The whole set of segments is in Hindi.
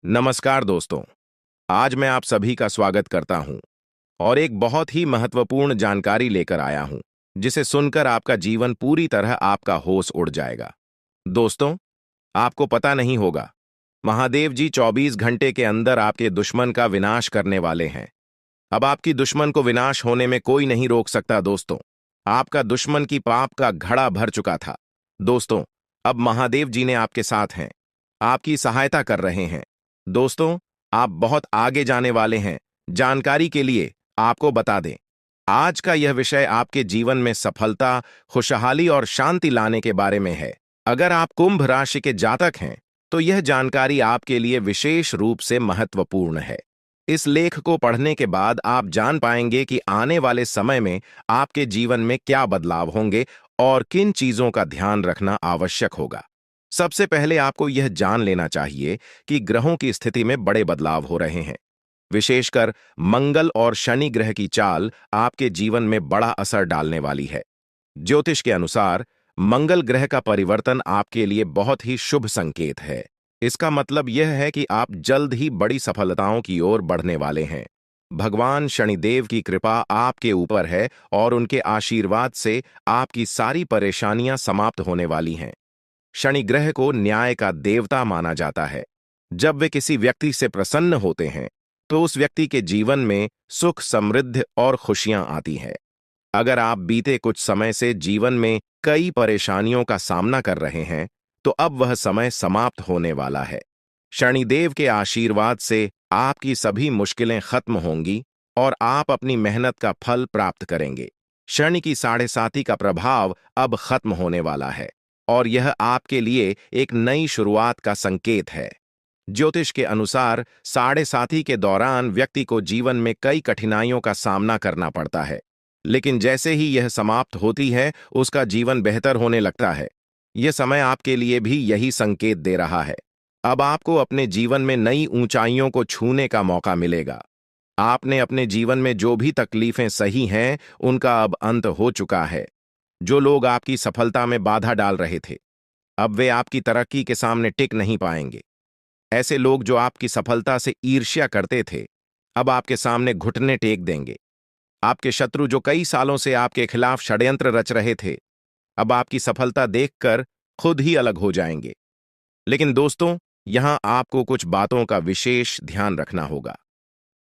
नमस्कार दोस्तों। आज मैं आप सभी का स्वागत करता हूं और एक बहुत ही महत्वपूर्ण जानकारी लेकर आया हूं, जिसे सुनकर आपका जीवन पूरी तरह आपका होश उड़ जाएगा। दोस्तों, आपको पता नहीं होगा, महादेव जी 24 घंटे के अंदर आपके दुश्मन का विनाश करने वाले हैं। अब आपकी दुश्मन को विनाश होने में कोई नहीं रोक सकता। दोस्तों, आपका दुश्मन की पाप का घड़ा भर चुका था। दोस्तों, अब महादेव जी ने आपके साथ हैं, आपकी सहायता कर रहे हैं। दोस्तों, आप बहुत आगे जाने वाले हैं। जानकारी के लिए आपको बता दें, आज का यह विषय आपके जीवन में सफलता, खुशहाली और शांति लाने के बारे में है। अगर आप कुंभ राशि के जातक हैं, तो यह जानकारी आपके लिए विशेष रूप से महत्वपूर्ण है। इस लेख को पढ़ने के बाद आप जान पाएंगे कि आने वाले समय में आपके जीवन में क्या बदलाव होंगे और किन चीजों का ध्यान रखना आवश्यक होगा। सबसे पहले आपको यह जान लेना चाहिए कि ग्रहों की स्थिति में बड़े बदलाव हो रहे हैं। विशेषकर मंगल और शनि ग्रह की चाल आपके जीवन में बड़ा असर डालने वाली है। ज्योतिष के अनुसार मंगल ग्रह का परिवर्तन आपके लिए बहुत ही शुभ संकेत है। इसका मतलब यह है कि आप जल्द ही बड़ी सफलताओं की ओर बढ़ने वाले हैं। भगवान शनिदेव की कृपा आपके ऊपर है और उनके आशीर्वाद से आपकी सारी परेशानियां समाप्त होने वाली हैं। शनि ग्रह को न्याय का देवता माना जाता है। जब वे किसी व्यक्ति से प्रसन्न होते हैं, तो उस व्यक्ति के जीवन में सुख, समृद्धि और खुशियां आती हैं। अगर आप बीते कुछ समय से जीवन में कई परेशानियों का सामना कर रहे हैं, तो अब वह समय समाप्त होने वाला है। शनिदेव के आशीर्वाद से आपकी सभी मुश्किलें खत्म होंगी और आप अपनी मेहनत का फल प्राप्त करेंगे। शनि की साढ़े साती का प्रभाव अब खत्म होने वाला है और यह आपके लिए एक नई शुरुआत का संकेत है। ज्योतिष के अनुसार साढ़े साती के दौरान व्यक्ति को जीवन में कई कठिनाइयों का सामना करना पड़ता है, लेकिन जैसे ही यह समाप्त होती है, उसका जीवन बेहतर होने लगता है। यह समय आपके लिए भी यही संकेत दे रहा है। अब आपको अपने जीवन में नई ऊंचाइयों को छूने का मौका मिलेगा। आपने अपने जीवन में जो भी तकलीफें सही हैं, उनका अब अंत हो चुका है। जो लोग आपकी सफलता में बाधा डाल रहे थे, अब वे आपकी तरक्की के सामने टिक नहीं पाएंगे। ऐसे लोग जो आपकी सफलता से ईर्ष्या करते थे, अब आपके सामने घुटने टेक देंगे। आपके शत्रु जो कई सालों से आपके खिलाफ षड्यंत्र रच रहे थे, अब आपकी सफलता देखकर खुद ही अलग हो जाएंगे। लेकिन दोस्तों, यहां आपको कुछ बातों का विशेष ध्यान रखना होगा।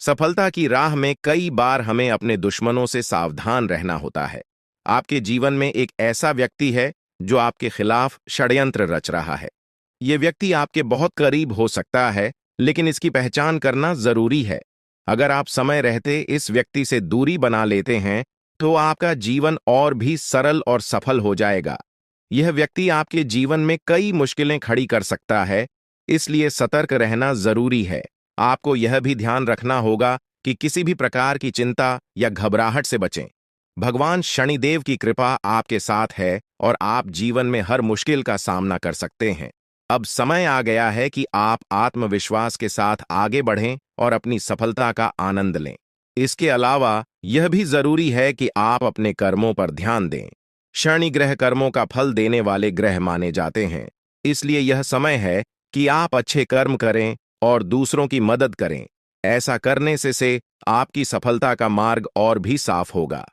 सफलता की राह में कई बार हमें अपने दुश्मनों से सावधान रहना होता है। आपके जीवन में एक ऐसा व्यक्ति है जो आपके खिलाफ षड्यंत्र रच रहा है। यह व्यक्ति आपके बहुत करीब हो सकता है, लेकिन इसकी पहचान करना जरूरी है। अगर आप समय रहते इस व्यक्ति से दूरी बना लेते हैं, तो आपका जीवन और भी सरल और सफल हो जाएगा। यह व्यक्ति आपके जीवन में कई मुश्किलें खड़ी कर सकता है, इसलिए सतर्क रहना जरूरी है। आपको यह भी ध्यान रखना होगा कि किसी भी प्रकार की चिंता या घबराहट से बचें। भगवान शनिदेव की कृपा आपके साथ है और आप जीवन में हर मुश्किल का सामना कर सकते हैं। अब समय आ गया है कि आप आत्मविश्वास के साथ आगे बढ़ें और अपनी सफलता का आनंद लें। इसके अलावा यह भी जरूरी है कि आप अपने कर्मों पर ध्यान दें। शनि ग्रह कर्मों का फल देने वाले ग्रह माने जाते हैं, इसलिए यह समय है कि आप अच्छे कर्म करें और दूसरों की मदद करें। ऐसा करने से आपकी सफलता का मार्ग और भी साफ होगा।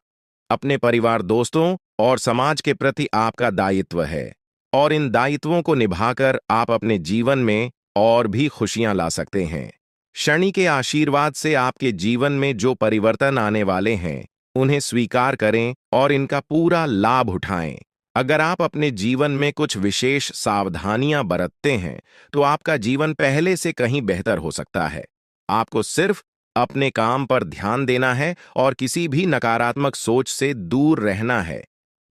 अपने परिवार, दोस्तों और समाज के प्रति आपका दायित्व है और इन दायित्वों को निभाकर आप अपने जीवन में और भी खुशियां ला सकते हैं। शनि के आशीर्वाद से आपके जीवन में जो परिवर्तन आने वाले हैं, उन्हें स्वीकार करें और इनका पूरा लाभ उठाएं। अगर आप अपने जीवन में कुछ विशेष सावधानियां बरतते हैं, तो आपका जीवन पहले से कहीं बेहतर हो सकता है। आपको सिर्फ अपने काम पर ध्यान देना है और किसी भी नकारात्मक सोच से दूर रहना है।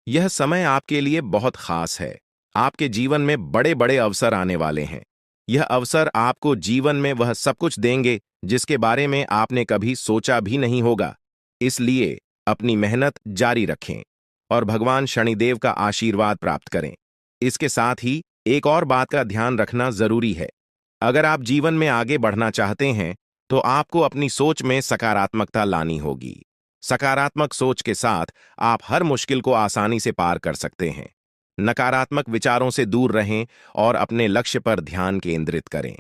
यह समय आपके लिए बहुत खास है। आपके जीवन में बड़े बड़े अवसर आने वाले हैं। यह अवसर आपको जीवन में वह सब कुछ देंगे जिसके बारे में आपने कभी सोचा भी नहीं होगा। इसलिए अपनी मेहनत जारी रखें और भगवान शनिदेव का आशीर्वाद प्राप्त करें। इसके साथ ही एक और बात का ध्यान रखना जरूरी है। अगर आप जीवन में आगे बढ़ना चाहते हैं, तो आपको अपनी सोच में सकारात्मकता लानी होगी। सकारात्मक सोच के साथ आप हर मुश्किल को आसानी से पार कर सकते हैं। नकारात्मक विचारों से दूर रहें और अपने लक्ष्य पर ध्यान केंद्रित करें।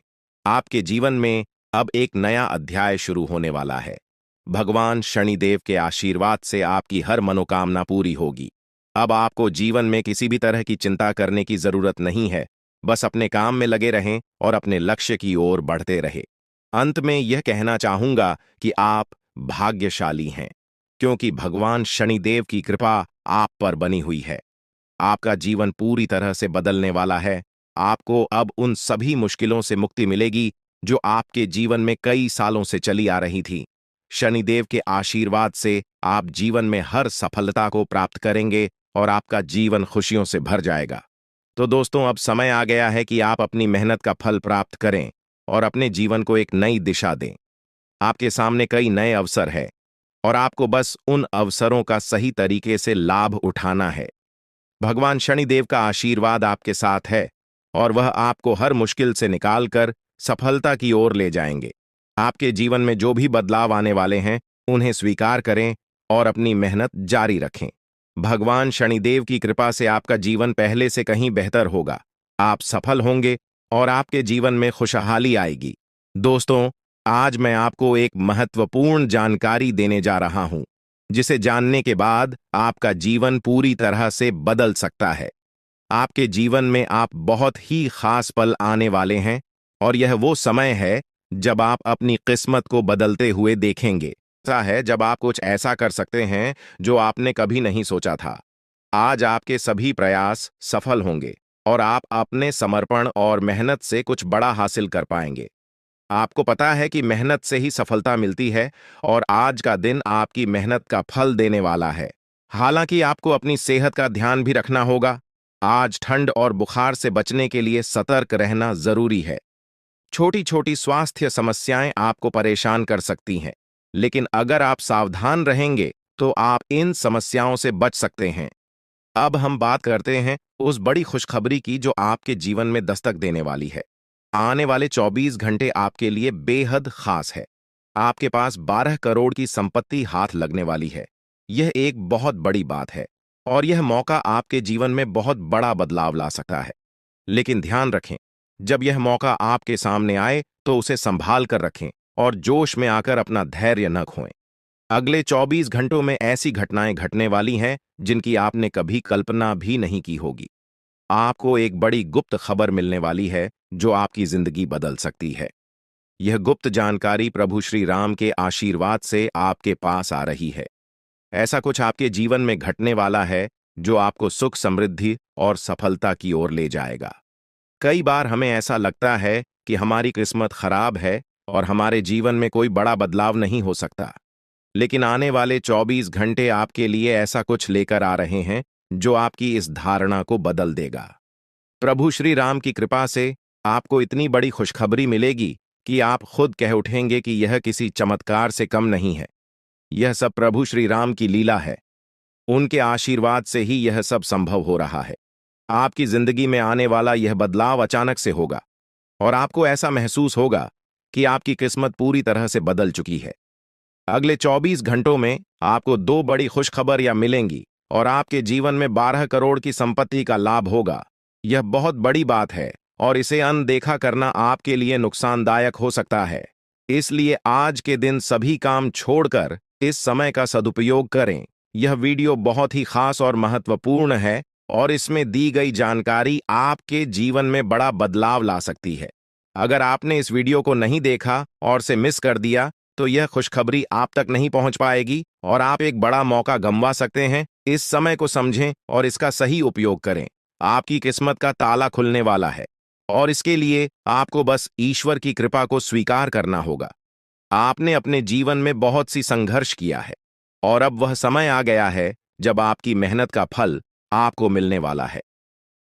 आपके जीवन में अब एक नया अध्याय शुरू होने वाला है। भगवान शनिदेव के आशीर्वाद से आपकी हर मनोकामना पूरी होगी। अब आपको जीवन में किसी भी तरह की चिंता करने की जरूरत नहीं है। बस अपने काम में लगे रहें और अपने लक्ष्य की ओर बढ़ते रहे। अंत में यह कहना चाहूंगा कि आप भाग्यशाली हैं, क्योंकि भगवान शनिदेव की कृपा आप पर बनी हुई है। आपका जीवन पूरी तरह से बदलने वाला है। आपको अब उन सभी मुश्किलों से मुक्ति मिलेगी जो आपके जीवन में कई सालों से चली आ रही थी। शनिदेव के आशीर्वाद से आप जीवन में हर सफलता को प्राप्त करेंगे और आपका जीवन खुशियों से भर जाएगा। तो दोस्तों, अब समय आ गया है कि आप अपनी मेहनत का फल प्राप्त करें और अपने जीवन को एक नई दिशा दें। आपके सामने कई नए अवसर हैं और आपको बस उन अवसरों का सही तरीके से लाभ उठाना है। भगवान शनिदेव का आशीर्वाद आपके साथ है और वह आपको हर मुश्किल से निकालकर सफलता की ओर ले जाएंगे। आपके जीवन में जो भी बदलाव आने वाले हैं, उन्हें स्वीकार करें और अपनी मेहनत जारी रखें। भगवान शनिदेव की कृपा से आपका जीवन पहले से कहीं बेहतर होगा। आप सफल होंगे और आपके जीवन में खुशहाली आएगी। दोस्तों, आज मैं आपको एक महत्वपूर्ण जानकारी देने जा रहा हूं, जिसे जानने के बाद आपका जीवन पूरी तरह से बदल सकता है। आपके जीवन में आप बहुत ही खास पल आने वाले हैं और यह वो समय है जब आप अपनी किस्मत को बदलते हुए देखेंगे। ऐसा है जब आप कुछ ऐसा कर सकते हैं जो आपने कभी नहीं सोचा था। आज आपके सभी प्रयास सफल होंगे और आप अपने समर्पण और मेहनत से कुछ बड़ा हासिल कर पाएंगे। आपको पता है कि मेहनत से ही सफलता मिलती है और आज का दिन आपकी मेहनत का फल देने वाला है। हालांकि आपको अपनी सेहत का ध्यान भी रखना होगा। आज ठंड और बुखार से बचने के लिए सतर्क रहना जरूरी है। छोटी छोटी स्वास्थ्य समस्याएं आपको परेशान कर सकती हैं, लेकिन अगर आप सावधान रहेंगे तो आप इन समस्याओं से बच सकते हैं। अब हम बात करते हैं उस बड़ी खुशखबरी की जो आपके जीवन में दस्तक देने वाली है। आने वाले 24 घंटे आपके लिए बेहद खास है। आपके पास 12 करोड़ की संपत्ति हाथ लगने वाली है। यह एक बहुत बड़ी बात है और यह मौका आपके जीवन में बहुत बड़ा बदलाव ला सकता है। लेकिन ध्यान रखें, जब यह मौका आपके सामने आए तो उसे संभाल कर रखें और जोश में आकर अपना धैर्य न खोएं। अगले 24 घंटों में ऐसी घटनाएं घटने वाली हैं जिनकी आपने कभी कल्पना भी नहीं की होगी। आपको एक बड़ी गुप्त खबर मिलने वाली है जो आपकी जिंदगी बदल सकती है। यह गुप्त जानकारी प्रभु श्री राम के आशीर्वाद से आपके पास आ रही है। ऐसा कुछ आपके जीवन में घटने वाला है जो आपको सुख, समृद्धि और सफलता की ओर ले जाएगा। कई बार हमें ऐसा लगता है कि हमारी किस्मत खराब है और हमारे जीवन में कोई बड़ा बदलाव नहीं हो सकता। लेकिन आने वाले 24 घंटे आपके लिए ऐसा कुछ लेकर आ रहे हैं जो आपकी इस धारणा को बदल देगा। प्रभु श्री राम की कृपा से आपको इतनी बड़ी खुशखबरी मिलेगी कि आप खुद कह उठेंगे कि यह किसी चमत्कार से कम नहीं है। यह सब प्रभु श्री राम की लीला है। उनके आशीर्वाद से ही यह सब संभव हो रहा है। आपकी जिंदगी में आने वाला यह बदलाव अचानक से होगा और आपको ऐसा महसूस होगा कि आपकी किस्मत पूरी तरह से बदल चुकी है। अगले 24 घंटों में आपको 2 बड़ी खुशखबरियां मिलेंगी और आपके जीवन में 12 करोड़ की संपत्ति का लाभ होगा। यह बहुत बड़ी बात है और इसे अनदेखा करना आपके लिए नुकसानदायक हो सकता है। इसलिए आज के दिन सभी काम छोड़कर इस समय का सदुपयोग करें। यह वीडियो बहुत ही खास और महत्वपूर्ण है और इसमें दी गई जानकारी आपके जीवन में बड़ा बदलाव ला सकती है। अगर आपने इस वीडियो को नहीं देखा और से मिस कर दिया तो यह खुशखबरी आप तक नहीं पहुंच पाएगी और आप एक बड़ा मौका गंवा सकते हैं। इस समय को समझें और इसका सही उपयोग करें। आपकी किस्मत का ताला खुलने वाला है और इसके लिए आपको बस ईश्वर की कृपा को स्वीकार करना होगा। आपने अपने जीवन में बहुत सी संघर्ष किया है और अब वह समय आ गया है जब आपकी मेहनत का फल आपको मिलने वाला है।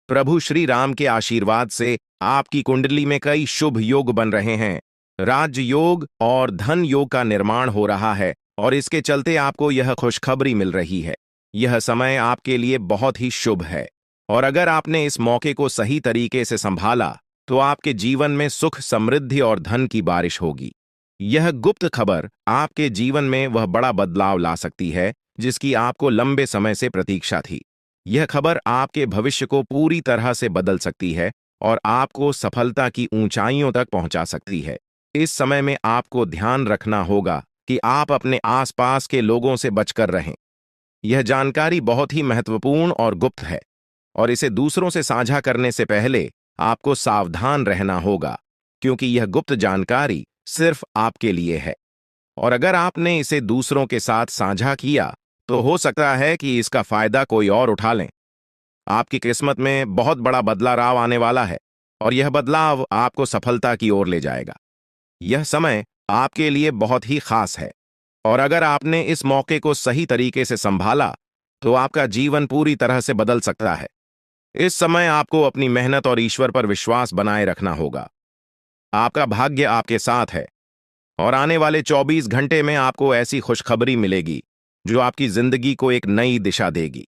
प्रभु श्री राम के आशीर्वाद से आपकी कुंडली में कई शुभ योग बन रहे हैं। राजयोग और धन योग का निर्माण हो रहा है और इसके चलते आपको यह खुशखबरी मिल रही है। यह समय आपके लिए बहुत ही शुभ है और अगर आपने इस मौके को सही तरीके से संभाला तो आपके जीवन में सुख, समृद्धि और धन की बारिश होगी। यह गुप्त खबर आपके जीवन में वह बड़ा बदलाव ला सकती है जिसकी आपको लंबे समय से प्रतीक्षा थी। यह खबर आपके भविष्य को पूरी तरह से बदल सकती है और आपको सफलता की ऊंचाइयों तक पहुंचा सकती है। इस समय में आपको ध्यान रखना होगा कि आप अपने आसपास के लोगों से बचकर रहें। यह जानकारी बहुत ही महत्वपूर्ण और गुप्त है, और इसे दूसरों से साझा करने से पहले आपको सावधान रहना होगा, क्योंकि यह गुप्त जानकारी सिर्फ आपके लिए है। और अगर आपने इसे दूसरों के साथ साझा किया, तो हो सकता है कि इसका फायदा कोई और उठा लें। आपकी किस्मत में बहुत बड़ा बदलाव आने वाला है, और यह बदलाव आपको सफलता की ओर ले जाएगा। यह समय आपके लिए बहुत ही खास है, और अगर आपने इस मौके को सही तरीके से संभाला, तो आपका जीवन पूरी तरह से बदल सकता है। इस समय आपको अपनी मेहनत और ईश्वर पर विश्वास बनाए रखना होगा। आपका भाग्य आपके साथ है, और आने वाले 24 घंटे में आपको ऐसी खुशखबरी मिलेगी जो आपकी जिंदगी को एक नई दिशा देगी।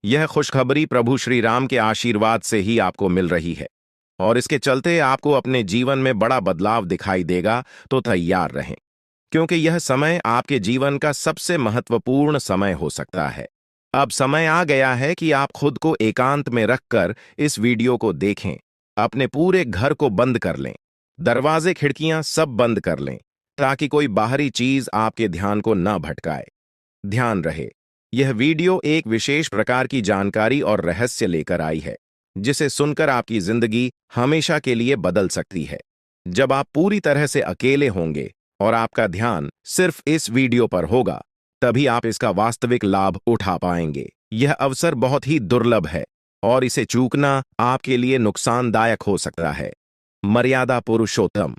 यह खुशखबरी प्रभु श्री राम के आशीर्वाद से ही आपको मिल रही है, और इसके चलते आपको अपने जीवन में बड़ा बदलाव दिखाई देगा। तो तैयार रहें, क्योंकि यह समय आपके जीवन का सबसे महत्वपूर्ण समय हो सकता है। अब समय आ गया है कि आप खुद को एकांत में रखकर इस वीडियो को देखें। अपने पूरे घर को बंद कर लें, दरवाजे खिड़कियां सब बंद कर लें, ताकि कोई बाहरी चीज आपके ध्यान को न भटकाए। ध्यान रहे, यह वीडियो एक विशेष प्रकार की जानकारी और रहस्य लेकर आई है, जिसे सुनकर आपकी जिंदगी हमेशा के लिए बदल सकती है। जब आप पूरी तरह से अकेले होंगे और आपका ध्यान सिर्फ इस वीडियो पर होगा, तभी आप इसका वास्तविक लाभ उठा पाएंगे। यह अवसर बहुत ही दुर्लभ है, और इसे चूकना आपके लिए नुकसानदायक हो सकता है। मर्यादा पुरुषोत्तम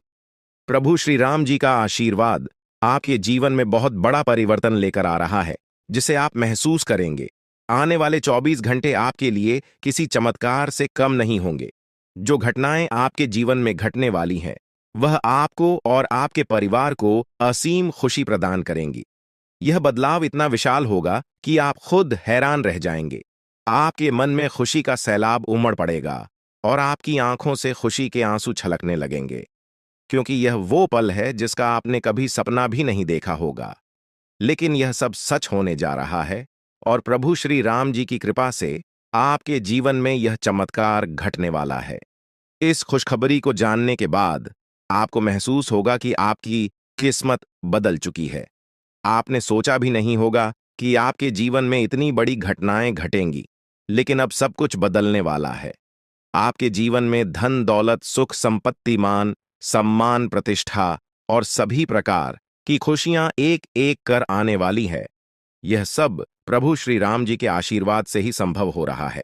प्रभु श्री राम जी का आशीर्वाद आपके जीवन में बहुत बड़ा परिवर्तन लेकर आ रहा है, जिसे आप महसूस करेंगे। आने वाले 24 घंटे आपके लिए किसी चमत्कार से कम नहीं होंगे। जो घटनाएं आपके जीवन में घटने वाली हैं, वह आपको और आपके परिवार को असीम खुशी प्रदान करेंगी। यह बदलाव इतना विशाल होगा कि आप खुद हैरान रह जाएंगे। आपके मन में खुशी का सैलाब उमड़ पड़ेगा, और आपकी आंखों से खुशी के आंसू छलकने लगेंगे, क्योंकि यह वो पल है जिसका आपने कभी सपना भी नहीं देखा होगा। लेकिन यह सब सच होने जा रहा है, और प्रभु श्री राम जी की कृपा से आपके जीवन में यह चमत्कार घटने वाला है। इस खुशखबरी को जानने के बाद आपको महसूस होगा कि आपकी किस्मत बदल चुकी है। आपने सोचा भी नहीं होगा कि आपके जीवन में इतनी बड़ी घटनाएं घटेंगी, लेकिन अब सब कुछ बदलने वाला है। आपके जीवन में धन दौलत सुख संपत्ति मान सम्मान प्रतिष्ठा और सभी प्रकार की खुशियां एक एक कर आने वाली है। यह सब प्रभु श्री राम जी के आशीर्वाद से ही संभव हो रहा है।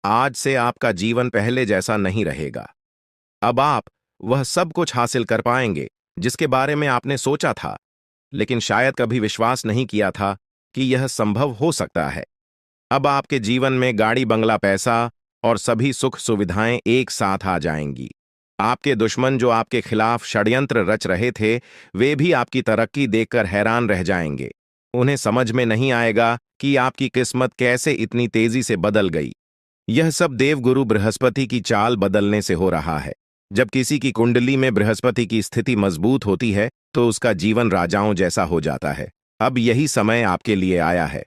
आज से आपका जीवन पहले जैसा नहीं रहेगा। अब आप वह सब कुछ हासिल कर पाएंगे जिसके बारे में आपने सोचा था, लेकिन शायद कभी विश्वास नहीं किया था कि यह संभव हो सकता है। अब आपके जीवन में गाड़ी बंगला पैसा और सभी सुख सुविधाएं एक साथ आ जाएंगी। आपके दुश्मन जो आपके खिलाफ षड्यंत्र रच रहे थे, वे भी आपकी तरक्की देखकर हैरान रह जाएंगे। उन्हें समझ में नहीं आएगा कि आपकी किस्मत कैसे इतनी तेजी से बदल गई। यह सब देवगुरु बृहस्पति की चाल बदलने से हो रहा है। जब किसी की कुंडली में बृहस्पति की स्थिति मजबूत होती है, तो उसका जीवन राजाओं जैसा हो जाता है। अब यही समय आपके लिए आया है।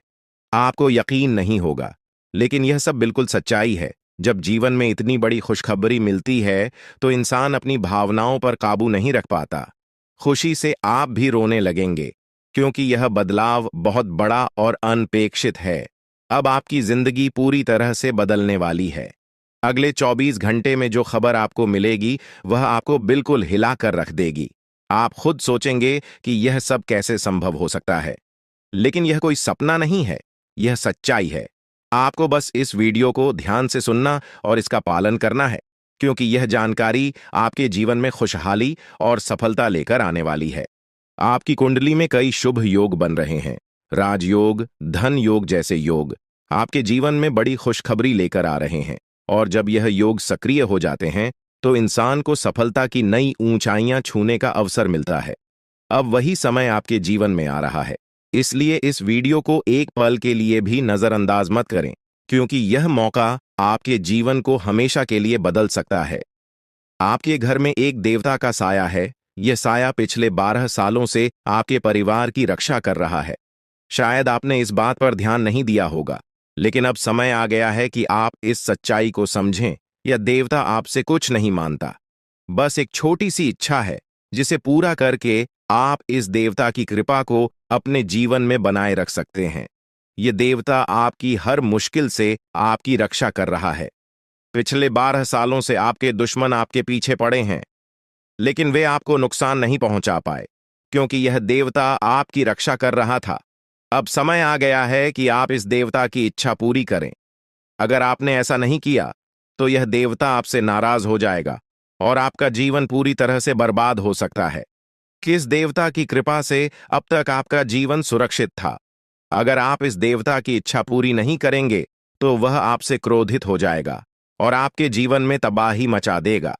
आपको यकीन नहीं होगा, लेकिन यह सब बिल्कुल सच्चाई है। जब जीवन में इतनी बड़ी खुशखबरी मिलती है, तो इंसान अपनी भावनाओं पर काबू नहीं रख पाता। खुशी से आप भी रोने लगेंगे, क्योंकि यह बदलाव बहुत बड़ा और अनपेक्षित है। अब आपकी जिंदगी पूरी तरह से बदलने वाली है। अगले 24 घंटे में जो खबर आपको मिलेगी, वह आपको बिल्कुल हिला कर रख देगी। आप खुद सोचेंगे कि यह सब कैसे संभव हो सकता है, लेकिन यह कोई सपना नहीं है, यह सच्चाई है। आपको बस इस वीडियो को ध्यान से सुनना और इसका पालन करना है, क्योंकि यह जानकारी आपके जीवन में खुशहाली और सफलता लेकर आने वाली है। आपकी कुंडली में कई शुभ योग बन रहे हैं। राजयोग, धन योग जैसे योग आपके जीवन में बड़ी खुशखबरी लेकर आ रहे हैं, और जब यह योग सक्रिय हो जाते हैं, तो इंसान को सफलता की नई ऊंचाइयां छूने का अवसर मिलता है। अब वही समय आपके जीवन में आ रहा है, इसलिए इस वीडियो को एक पल के लिए भी नजरअंदाज मत करें, क्योंकि यह मौका आपके जीवन को हमेशा के लिए बदल सकता है। आपके घर में एक देवता का साया है। यह साया पिछले 12 सालों से आपके परिवार की रक्षा कर रहा है। शायद आपने इस बात पर ध्यान नहीं दिया होगा, लेकिन अब समय आ गया है कि आप इस सच्चाई को समझें। यह देवता आपसे कुछ नहीं मानता, बस एक छोटी सी इच्छा है जिसे पूरा करके आप इस देवता की कृपा को अपने जीवन में बनाए रख सकते हैं। ये देवता आपकी हर मुश्किल से आपकी रक्षा कर रहा है। पिछले 12 सालों से आपके दुश्मन आपके पीछे पड़े हैं, लेकिन वे आपको नुकसान नहीं पहुंचा पाए, क्योंकि यह देवता आपकी रक्षा कर रहा था। अब समय आ गया है कि आप इस देवता की इच्छा पूरी करें। अगर आपने ऐसा नहीं किया, तो यह देवता आपसे नाराज हो जाएगा और आपका जीवन पूरी तरह से बर्बाद हो सकता है। किस देवता की कृपा से अब तक आपका जीवन सुरक्षित था? अगर आप इस देवता की इच्छा पूरी नहीं करेंगे, तो वह आपसे क्रोधित हो जाएगा और आपके जीवन में तबाही मचा देगा।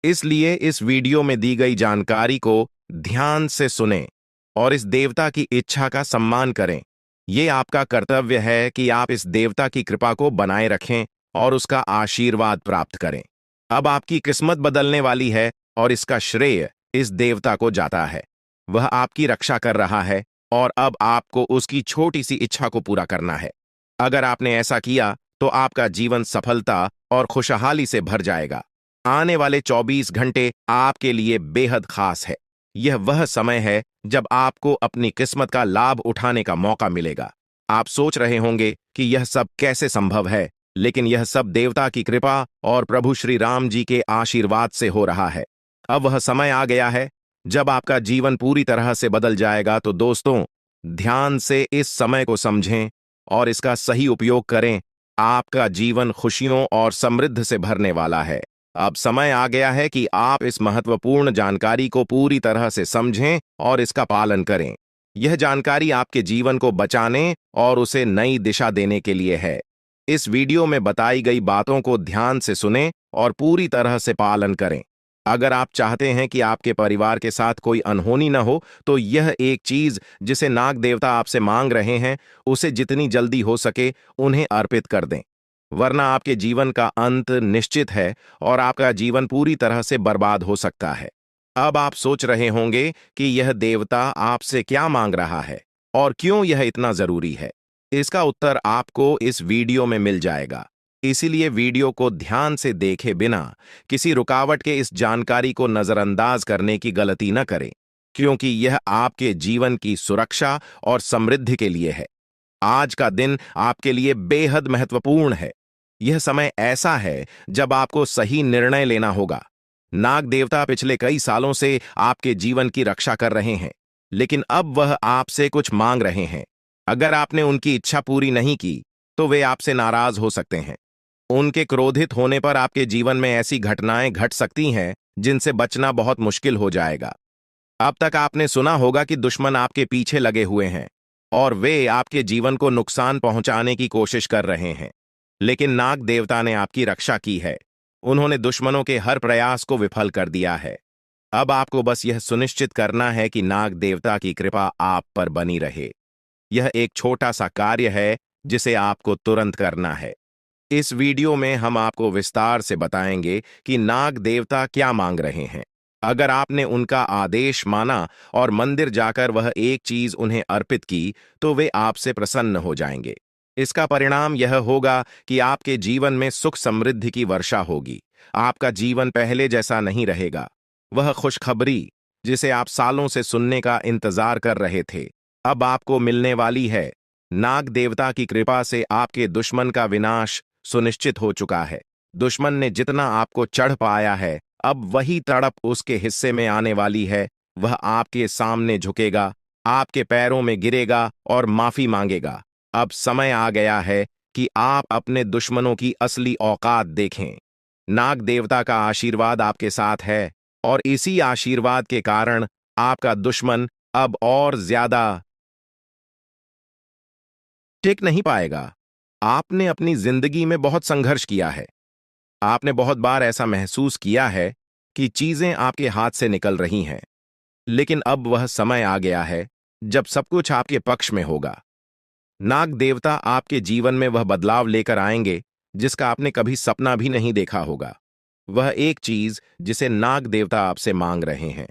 इसलिए इस वीडियो में दी गई जानकारी को ध्यान से सुनें और इस देवता की इच्छा का सम्मान करें। ये आपका कर्तव्य है कि आप इस देवता की कृपा को बनाए रखें और उसका आशीर्वाद प्राप्त करें। अब आपकी किस्मत बदलने वाली है और इसका श्रेय इस देवता को जाता है। वह आपकी रक्षा कर रहा है और अब आपको उसकी छोटी सी इच्छा को पूरा करना है। अगर आपने ऐसा किया, तो आपका जीवन सफलता और खुशहाली से भर जाएगा। आने वाले 24 घंटे आपके लिए बेहद खास है। यह वह समय है जब आपको अपनी किस्मत का लाभ उठाने का मौका मिलेगा। आप सोच रहे होंगे कि यह सब कैसे संभव है, लेकिन यह सब देवता की कृपा और प्रभु श्री राम जी के आशीर्वाद से हो रहा है। अब वह समय आ गया है जब आपका जीवन पूरी तरह से बदल जाएगा। तो दोस्तों, ध्यान से इस समय को समझें और इसका सही उपयोग करें। आपका जीवन खुशियों और समृद्धि से भरने वाला है। अब समय आ गया है कि आप इस महत्वपूर्ण जानकारी को पूरी तरह से समझें और इसका पालन करें। यह जानकारी आपके जीवन को बचाने और उसे नई दिशा देने के लिए है। इस वीडियो में बताई गई बातों को ध्यान से सुनें और पूरी तरह से पालन करें। अगर आप चाहते हैं कि आपके परिवार के साथ कोई अनहोनी न हो, तो यह एक चीज जिसे नाग देवता आपसे मांग रहे हैं, उसे जितनी जल्दी हो सके उन्हें अर्पित कर दें, वरना आपके जीवन का अंत निश्चित है और आपका जीवन पूरी तरह से बर्बाद हो सकता है। अब आप सोच रहे होंगे कि यह देवता आपसे क्या मांग रहा है और क्यों यह इतना जरूरी है। इसका उत्तर आपको इस वीडियो में मिल जाएगा। इसीलिए वीडियो को ध्यान से देखे बिना किसी रुकावट के इस जानकारी को नजरअंदाज करने की गलती न करें, क्योंकि यह आपके जीवन की सुरक्षा और समृद्धि के लिए है। आज का दिन आपके लिए बेहद महत्वपूर्ण है। यह समय ऐसा है जब आपको सही निर्णय लेना होगा। नाग देवता पिछले कई सालों से आपके जीवन की रक्षा कर रहे हैं, लेकिन अब वह आपसे कुछ मांग रहे हैं। अगर आपने उनकी इच्छा पूरी नहीं की, तो वे आपसे नाराज हो सकते हैं। उनके क्रोधित होने पर आपके जीवन में ऐसी घटनाएं घट सकती हैं जिनसे बचना बहुत मुश्किल हो जाएगा। अब तक आपने सुना होगा कि दुश्मन आपके पीछे लगे हुए हैं और वे आपके जीवन को नुकसान पहुंचाने की कोशिश कर रहे हैं, लेकिन नाग देवता ने आपकी रक्षा की है। उन्होंने दुश्मनों के हर प्रयास को विफल कर दिया है। अब आपको बस यह सुनिश्चित करना है कि नाग देवता की कृपा आप पर बनी रहे। यह एक छोटा सा कार्य है जिसे आपको तुरंत करना है। इस वीडियो में हम आपको विस्तार से बताएंगे कि नाग देवता क्या मांग रहे हैं। अगर आपने उनका आदेश माना और मंदिर जाकर वह एक चीज उन्हें अर्पित की, तो वे आपसे प्रसन्न हो जाएंगे। इसका परिणाम यह होगा कि आपके जीवन में सुख समृद्धि की वर्षा होगी। आपका जीवन पहले जैसा नहीं रहेगा। वह खुशखबरी जिसे आप सालों से सुनने का इंतजार कर रहे थे, अब आपको मिलने वाली है। नाग देवता की कृपा से आपके दुश्मन का विनाश सुनिश्चित हो चुका है। दुश्मन ने जितना आपको चढ़ पाया है, अब वही तड़प उसके हिस्से में आने वाली है। वह आपके सामने झुकेगा, आपके पैरों में गिरेगा और माफी मांगेगा। अब समय आ गया है कि आप अपने दुश्मनों की असली औकात देखें। नाग देवता का आशीर्वाद आपके साथ है और इसी आशीर्वाद के कारण आपका दुश्मन अब और ज्यादा टिक नहीं पाएगा। आपने अपनी जिंदगी में बहुत संघर्ष किया है। आपने बहुत बार ऐसा महसूस किया है कि चीजें आपके हाथ से निकल रही हैं, लेकिन अब वह समय आ गया है जब सब कुछ आपके पक्ष में होगा। नाग देवता आपके जीवन में वह बदलाव लेकर आएंगे जिसका आपने कभी सपना भी नहीं देखा होगा। वह एक चीज जिसे नाग देवता आपसे मांग रहे हैं,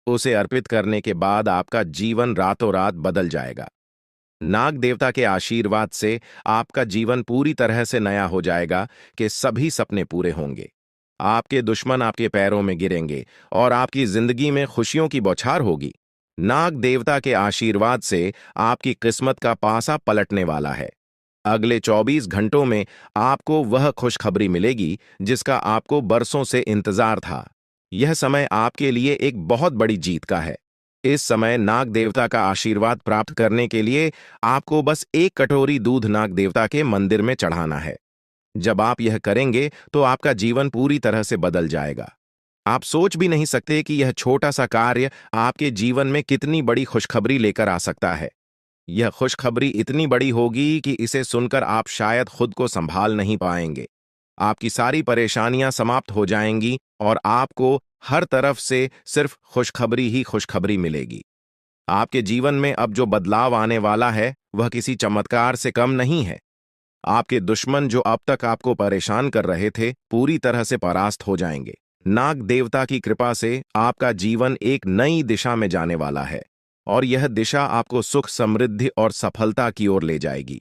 उसे अर्पित करने के बाद आपका जीवन रातों रात बदल जाएगा। नाग देवता के आशीर्वाद से आपका जीवन पूरी तरह से नया हो जाएगा कि सभी सपने पूरे होंगे। आपके दुश्मन आपके पैरों में गिरेंगे और आपकी जिंदगी में खुशियों की बौछार होगी। नाग देवता के आशीर्वाद से आपकी किस्मत का पासा पलटने वाला है। अगले 24 घंटों में आपको वह खुशखबरी मिलेगी जिसका आपको बरसों से इंतजार था। यह समय आपके लिए एक बहुत बड़ी जीत का है। इस समय नाग देवता का आशीर्वाद प्राप्त करने के लिए आपको बस एक कटोरी दूध नाग देवता के मंदिर में चढ़ाना है। जब आप यह करेंगे तो आपका जीवन पूरी तरह से बदल जाएगा। आप सोच भी नहीं सकते कि यह छोटा सा कार्य आपके जीवन में कितनी बड़ी खुशखबरी लेकर आ सकता है। यह खुशखबरी इतनी बड़ी होगी कि इसे सुनकर आप शायद खुद को संभाल नहीं पाएंगे। आपकी सारी परेशानियां समाप्त हो जाएंगी और आपको हर तरफ से सिर्फ खुशखबरी ही खुशखबरी मिलेगी। आपके जीवन में अब जो बदलाव आने वाला है वह किसी चमत्कार से कम नहीं है। आपके दुश्मन जो अब तक आपको परेशान कर रहे थे पूरी तरह से परास्त हो जाएंगे। नाग देवता की कृपा से आपका जीवन एक नई दिशा में जाने वाला है और यह दिशा आपको सुख, समृद्धि और सफलता की ओर ले जाएगी।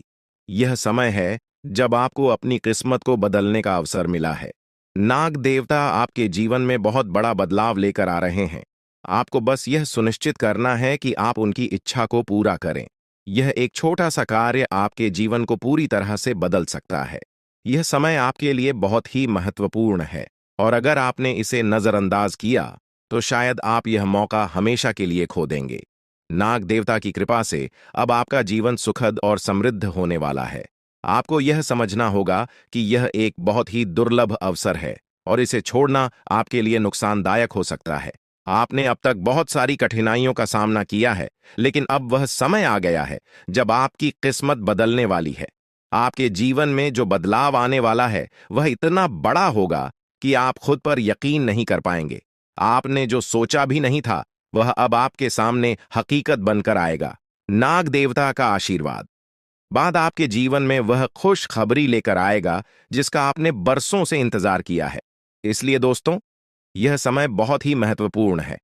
यह समय है जब आपको अपनी किस्मत को बदलने का अवसर मिला है। नाग देवता आपके जीवन में बहुत बड़ा बदलाव लेकर आ रहे हैं। आपको बस यह सुनिश्चित करना है कि आप उनकी इच्छा को पूरा करें। यह एक छोटा सा कार्य आपके जीवन को पूरी तरह से बदल सकता है। यह समय आपके लिए बहुत ही महत्वपूर्ण है और अगर आपने इसे नजरअंदाज किया तो शायद आप यह मौका हमेशा के लिए खो देंगे। नाग देवता की कृपा से अब आपका जीवन सुखद और समृद्ध होने वाला है। आपको यह समझना होगा कि यह एक बहुत ही दुर्लभ अवसर है और इसे छोड़ना आपके लिए नुकसानदायक हो सकता है। आपने अब तक बहुत सारी कठिनाइयों का सामना किया है, लेकिन अब वह समय आ गया है जब आपकी किस्मत बदलने वाली है। आपके जीवन में जो बदलाव आने वाला है वह इतना बड़ा होगा कि आप खुद पर यकीन नहीं कर पाएंगे। आपने जो सोचा भी नहीं था वह अब आपके सामने हकीकत बनकर आएगा। नाग देवता का आशीर्वाद बाद आपके जीवन में वह खुश खबरी लेकर आएगा जिसका आपने बरसों से इंतजार किया है। इसलिए दोस्तों, यह समय बहुत ही महत्वपूर्ण है।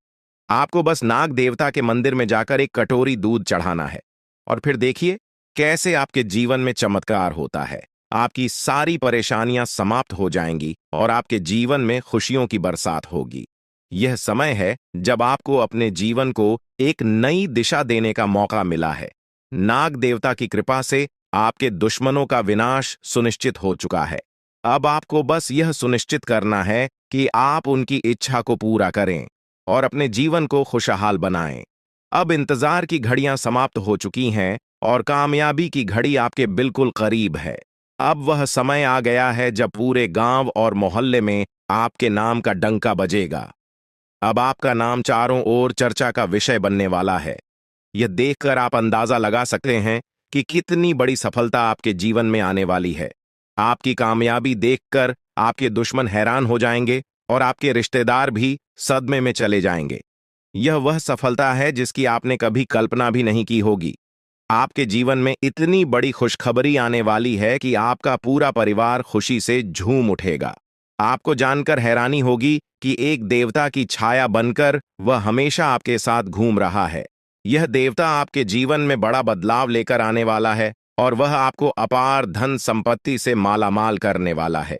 आपको बस नाग देवता के मंदिर में जाकर एक कटोरी दूध चढ़ाना है और फिर देखिए कैसे आपके जीवन में चमत्कार होता है। आपकी सारी परेशानियां समाप्त हो जाएंगी और आपके जीवन में खुशियों की बरसात होगी। यह समय है जब आपको अपने जीवन को एक नई दिशा देने का मौका मिला है। नाग देवता की कृपा से आपके दुश्मनों का विनाश सुनिश्चित हो चुका है। अब आपको बस यह सुनिश्चित करना है कि आप उनकी इच्छा को पूरा करें और अपने जीवन को खुशहाल बनाएं। अब इंतजार की घड़ियां समाप्त हो चुकी हैं और कामयाबी की घड़ी आपके बिल्कुल करीब है। अब वह समय आ गया है जब पूरे गांव और मोहल्ले में आपके नाम का डंका बजेगा। अब आपका नाम चारों ओर चर्चा का विषय बनने वाला है। यह देखकर आप अंदाजा लगा सकते हैं कि कितनी बड़ी सफलता आपके जीवन में आने वाली है। आपकी कामयाबी देखकर आपके दुश्मन हैरान हो जाएंगे और आपके रिश्तेदार भी सदमे में चले जाएंगे। यह वह सफलता है जिसकी आपने कभी कल्पना भी नहीं की होगी। आपके जीवन में इतनी बड़ी खुशखबरी आने वाली है कि आपका पूरा परिवार खुशी से झूम उठेगा। आपको जानकर हैरानी होगी कि एक देवता की छाया बनकर वह हमेशा आपके साथ घूम रहा है। यह देवता आपके जीवन में बड़ा बदलाव लेकर आने वाला है और वह आपको अपार धन संपत्ति से मालामाल करने वाला है।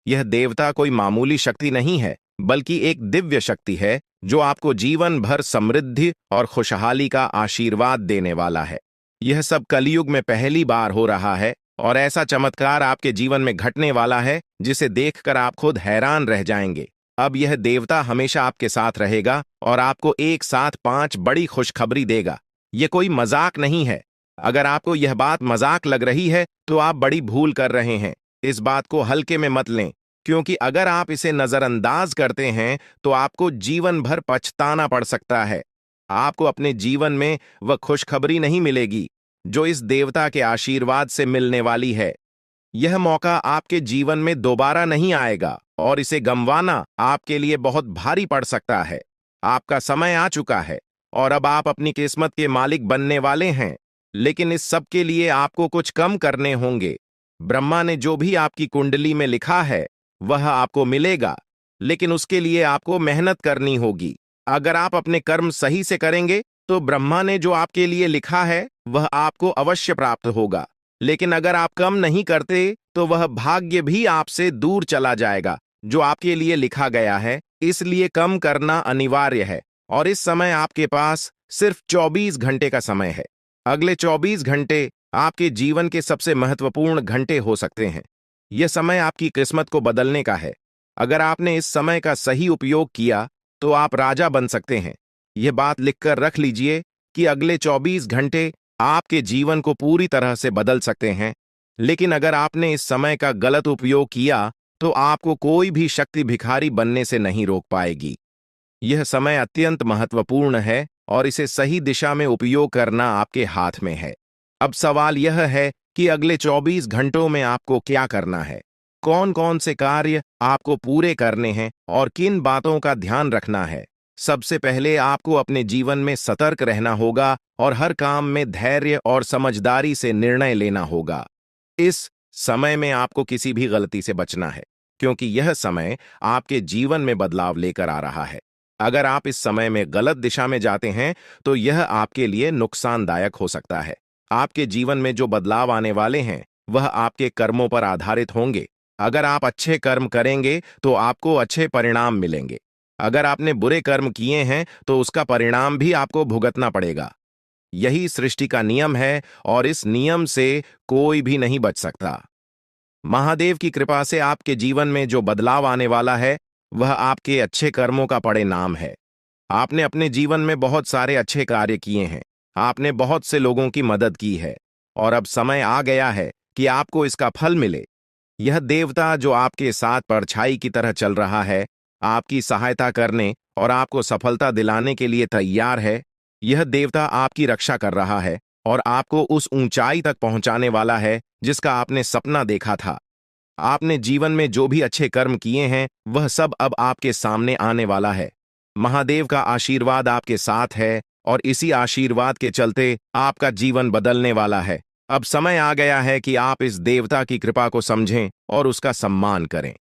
यह देवता कोई मामूली शक्ति नहीं है, बल्कि एक दिव्य शक्ति है जो आपको जीवन भर समृद्धि और खुशहाली का आशीर्वाद देने वाला है। यह सब कलयुग में पहली बार हो रहा है और ऐसा चमत्कार आपके जीवन में घटने वाला है जिसे देखकर आप खुद हैरान रह जाएंगे। अब यह देवता हमेशा आपके साथ रहेगा और आपको एक साथ 5 बड़ी खुशखबरी देगा। यह कोई मजाक नहीं है। अगर आपको यह बात मजाक लग रही है तो आप बड़ी भूल कर रहे हैं। इस बात को हल्के में मत लें, क्योंकि अगर आप इसे नजरअंदाज करते हैं तो आपको जीवन भर पछताना पड़ सकता है। आपको अपने जीवन में वह खुशखबरी नहीं मिलेगी जो इस देवता के आशीर्वाद से मिलने वाली है। यह मौका आपके जीवन में दोबारा नहीं आएगा और इसे गंवाना आपके लिए बहुत भारी पड़ सकता है। आपका समय आ चुका है और अब आप अपनी किस्मत के मालिक बनने वाले हैं, लेकिन इस सब के लिए आपको कुछ कम करने होंगे। ब्रह्मा ने जो भी आपकी कुंडली में लिखा है वह आपको मिलेगा, लेकिन उसके लिए आपको मेहनत करनी होगी। अगर आप अपने कर्म सही से करेंगे तो ब्रह्मा ने जो आपके लिए लिखा है वह आपको अवश्य प्राप्त होगा। लेकिन अगर आप कम नहीं करते तो वह भाग्य भी आपसे दूर चला जाएगा जो आपके लिए लिखा गया है। इसलिए कम करना अनिवार्य है। और इस समय आपके पास सिर्फ 24 घंटे का समय है। अगले 24 घंटे आपके जीवन के सबसे महत्वपूर्ण घंटे हो सकते हैं। यह समय आपकी किस्मत को बदलने का है। अगर आपने इस समय का सही उपयोग किया तो आप राजा बन सकते हैं। यह बात लिखकर रख लीजिए कि अगले 24 घंटे आपके जीवन को पूरी तरह से बदल सकते हैं। लेकिन अगर आपने इस समय का गलत उपयोग किया तो आपको कोई भी शक्ति भिखारी बनने से नहीं रोक पाएगी। यह समय अत्यंत महत्वपूर्ण है और इसे सही दिशा में उपयोग करना आपके हाथ में है। अब सवाल यह है कि अगले 24 घंटों में आपको क्या करना है, कौन कौन से कार्य आपको पूरे करने हैं और किन बातों का ध्यान रखना है। सबसे पहले आपको अपने जीवन में सतर्क रहना होगा और हर काम में धैर्य और समझदारी से निर्णय लेना होगा। इस समय में आपको किसी भी गलती से बचना है, क्योंकि यह समय आपके जीवन में बदलाव लेकर आ रहा है। अगर आप इस समय में गलत दिशा में जाते हैं तो यह आपके लिए नुकसानदायक हो सकता है। आपके जीवन में जो बदलाव आने वाले हैं वह आपके कर्मों पर आधारित होंगे। अगर आप अच्छे कर्म करेंगे तो आपको अच्छे परिणाम मिलेंगे। अगर आपने बुरे कर्म किए हैं तो उसका परिणाम भी आपको भुगतना पड़ेगा। यही सृष्टि का नियम है और इस नियम से कोई भी नहीं बच सकता। महादेव की कृपा से आपके जीवन में जो बदलाव आने वाला है वह आपके अच्छे कर्मों का परिणाम है। आपने अपने जीवन में बहुत सारे अच्छे कार्य किए हैं, आपने बहुत से लोगों की मदद की है और अब समय आ गया है कि आपको इसका फल मिले। यह देवता जो आपके साथ परछाई की तरह चल रहा है, आपकी सहायता करने और आपको सफलता दिलाने के लिए तैयार है। यह देवता आपकी रक्षा कर रहा है और आपको उस ऊंचाई तक पहुंचाने वाला है जिसका आपने सपना देखा था। आपने जीवन में जो भी अच्छे कर्म किए हैं वह सब अब आपके सामने आने वाला है। महादेव का आशीर्वाद आपके साथ है और इसी आशीर्वाद के चलते आपका जीवन बदलने वाला है। अब समय आ गया है कि आप इस देवता की कृपा को समझें और उसका सम्मान करें।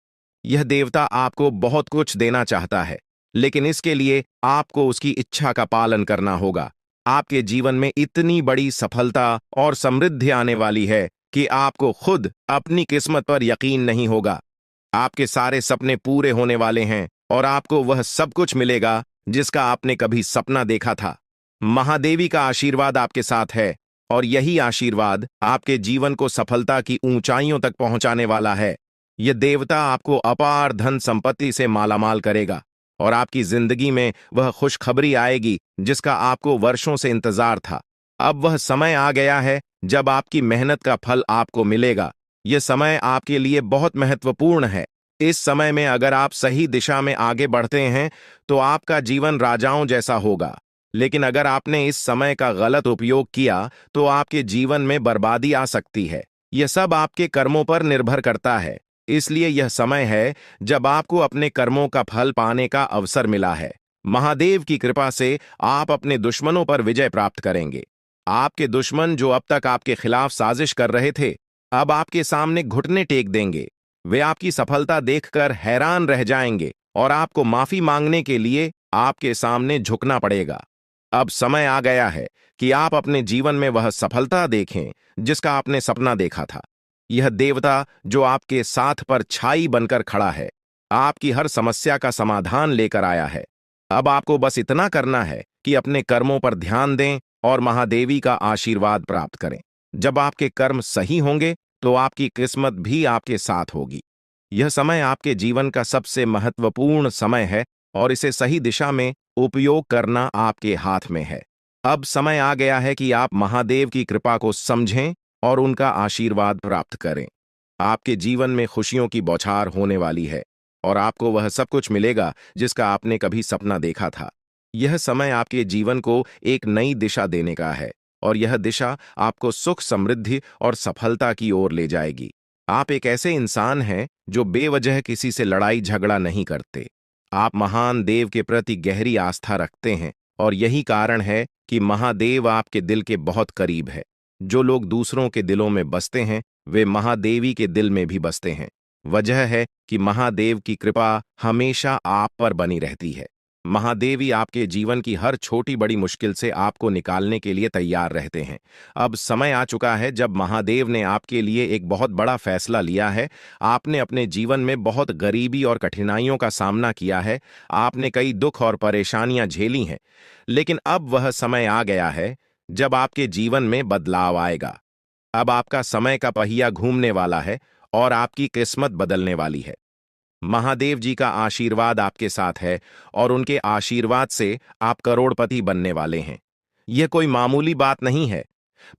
यह देवता आपको बहुत कुछ देना चाहता है, लेकिन इसके लिए आपको उसकी इच्छा का पालन करना होगा। आपके जीवन में इतनी बड़ी सफलता और समृद्धि आने वाली है कि आपको खुद अपनी किस्मत पर यकीन नहीं होगा। आपके सारे सपने पूरे होने वाले हैं और आपको वह सब कुछ मिलेगा जिसका आपने कभी सपना देखा था। महादेवी का आशीर्वाद आपके साथ है और यही आशीर्वाद आपके जीवन को सफलता की ऊंचाइयों तक पहुंचाने वाला है। यह देवता आपको अपार धन संपत्ति से मालामाल करेगा और आपकी जिंदगी में वह खुशखबरी आएगी जिसका आपको वर्षों से इंतजार था। अब वह समय आ गया है जब आपकी मेहनत का फल आपको मिलेगा। यह समय आपके लिए बहुत महत्वपूर्ण है। इस समय में अगर आप सही दिशा में आगे बढ़ते हैं तो आपका जीवन राजाओं जैसा होगा। लेकिन अगर आपने इस समय का गलत उपयोग किया तो आपके जीवन में बर्बादी आ सकती है। यह सब आपके कर्मों पर निर्भर करता है। इसलिए यह समय है जब आपको अपने कर्मों का फल पाने का अवसर मिला है। महादेव की कृपा से आप अपने दुश्मनों पर विजय प्राप्त करेंगे। आपके दुश्मन जो अब तक आपके खिलाफ साजिश कर रहे थे, अब आपके सामने घुटने टेक देंगे। वे आपकी सफलता देखकर हैरान रह जाएंगे और आपको माफी मांगने के लिए आपके सामने झुकना पड़ेगा। अब समय आ गया है कि आप अपने जीवन में वह सफलता देखें जिसका आपने सपना देखा था। यह देवता जो आपके साथ पर छाई बनकर खड़ा है, आपकी हर समस्या का समाधान लेकर आया है। अब आपको बस इतना करना है कि अपने कर्मों पर ध्यान दें और महादेवी का आशीर्वाद प्राप्त करें। जब आपके कर्म सही होंगे तो आपकी किस्मत भी आपके साथ होगी। यह समय आपके जीवन का सबसे महत्वपूर्ण समय है और इसे सही दिशा में उपयोग करना आपके हाथ में है। अब समय आ गया है कि आप महादेव की कृपा को समझें और उनका आशीर्वाद प्राप्त करें। आपके जीवन में खुशियों की बौछार होने वाली है और आपको वह सब कुछ मिलेगा जिसका आपने कभी सपना देखा था। यह समय आपके जीवन को एक नई दिशा देने का है और यह दिशा आपको सुख, समृद्धि और सफलता की ओर ले जाएगी। आप एक ऐसे इंसान हैं जो बेवजह किसी से लड़ाई झगड़ा नहीं करते। आप महान देव के प्रति गहरी आस्था रखते हैं और यही कारण है कि महादेव आपके दिल के बहुत करीब है। जो लोग दूसरों के दिलों में बसते हैं वे महादेवी के दिल में भी बसते हैं। वजह है कि महादेव की कृपा हमेशा आप पर बनी रहती है। महादेवी आपके जीवन की हर छोटी बड़ी मुश्किल से आपको निकालने के लिए तैयार रहते हैं। अब समय आ चुका है जब महादेव ने आपके लिए एक बहुत बड़ा फैसला लिया है। आपने अपने जीवन में बहुत गरीबी और कठिनाइयों का सामना किया है। आपने कई दुख और परेशानियां झेली हैं। लेकिन अब वह समय आ गया है जब आपके जीवन में बदलाव आएगा। अब आपका समय का पहिया घूमने वाला है और आपकी किस्मत बदलने वाली है। महादेव जी का आशीर्वाद आपके साथ है और उनके आशीर्वाद से आप करोड़पति बनने वाले हैं। यह कोई मामूली बात नहीं है,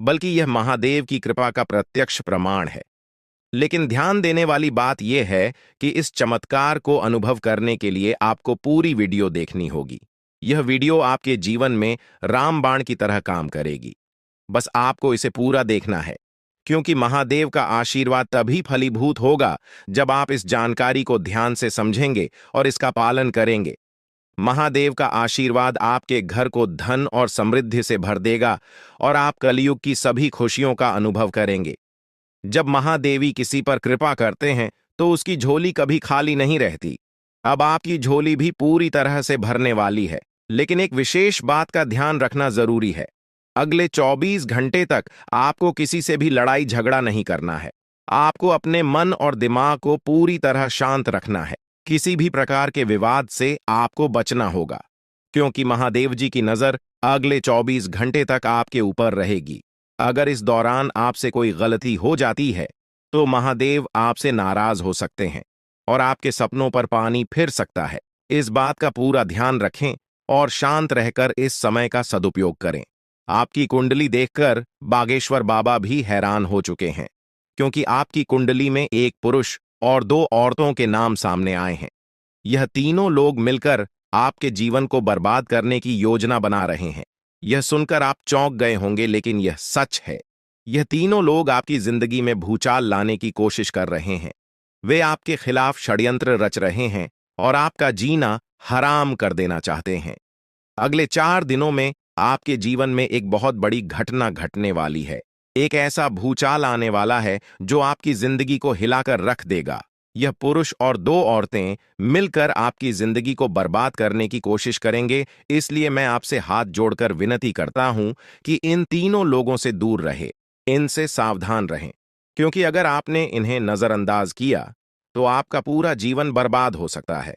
बल्कि यह महादेव की कृपा का प्रत्यक्ष प्रमाण है। लेकिन ध्यान देने वाली बात यह है कि इस चमत्कार को अनुभव करने के लिए आपको पूरी वीडियो देखनी होगी। यह वीडियो आपके जीवन में रामबाण की तरह काम करेगी। बस आपको इसे पूरा देखना है, क्योंकि महादेव का आशीर्वाद तभी फलीभूत होगा जब आप इस जानकारी को ध्यान से समझेंगे और इसका पालन करेंगे। महादेव का आशीर्वाद आपके घर को धन और समृद्धि से भर देगा और आप कलयुग की सभी खुशियों का अनुभव करेंगे। जब महादेवी किसी पर कृपा करते हैं तो उसकी झोली कभी खाली नहीं रहती। अब आपकी झोली भी पूरी तरह से भरने वाली है। लेकिन एक विशेष बात का ध्यान रखना जरूरी है। अगले 24 घंटे तक आपको किसी से भी लड़ाई झगड़ा नहीं करना है। आपको अपने मन और दिमाग को पूरी तरह शांत रखना है। किसी भी प्रकार के विवाद से आपको बचना होगा, क्योंकि महादेव जी की नजर अगले 24 घंटे तक आपके ऊपर रहेगी। अगर इस दौरान आपसे कोई गलती हो जाती है तो महादेव आपसे नाराज हो सकते हैं और आपके सपनों पर पानी फिर सकता है। इस बात का पूरा ध्यान रखें और शांत रहकर इस समय का सदुपयोग करें। आपकी कुंडली देखकर बागेश्वर बाबा भी हैरान हो चुके हैं, क्योंकि आपकी कुंडली में एक पुरुष और 2 औरतों के नाम सामने आए हैं। यह तीनों लोग मिलकर आपके जीवन को बर्बाद करने की योजना बना रहे हैं। यह सुनकर आप चौंक गए होंगे, लेकिन यह सच है। यह तीनों लोग आपकी जिंदगी में भूचाल लाने की कोशिश कर रहे हैं। वे आपके खिलाफ षड्यंत्र रच रहे हैं और आपका जीना हराम कर देना चाहते हैं। अगले 4 दिनों में आपके जीवन में एक बहुत बड़ी घटना घटने वाली है। एक ऐसा भूचाल आने वाला है जो आपकी जिंदगी को हिलाकर रख देगा। यह पुरुष और 2 औरतें मिलकर आपकी जिंदगी को बर्बाद करने की कोशिश करेंगे। इसलिए मैं आपसे हाथ जोड़कर विनती करता हूं कि इन तीनों लोगों से दूर रहे, इनसे सावधान रहें, क्योंकि अगर आपने इन्हें नजरअंदाज किया तो आपका पूरा जीवन बर्बाद हो सकता है।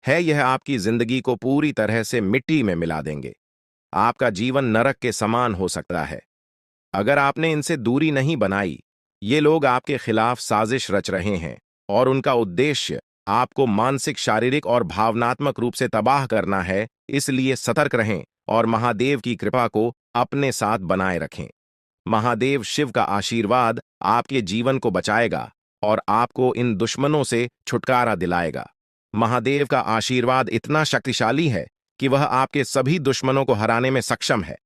यह आपकी जिंदगी को पूरी तरह से मिट्टी में मिला देंगे। आपका जीवन नरक के समान हो सकता है। अगर आपने इनसे दूरी नहीं बनाई, ये लोग आपके खिलाफ साजिश रच रहे हैं और उनका उद्देश्य आपको मानसिक, शारीरिक और भावनात्मक रूप से तबाह करना है। इसलिए सतर्क रहें और महादेव की कृपा को अपने साथ बनाए रखें। महादेव शिव का आशीर्वाद आपके जीवन को बचाएगा और आपको इन दुश्मनों से छुटकारा दिलाएगा। महादेव का आशीर्वाद इतना शक्तिशाली है कि वह आपके सभी दुश्मनों को हराने में सक्षम है।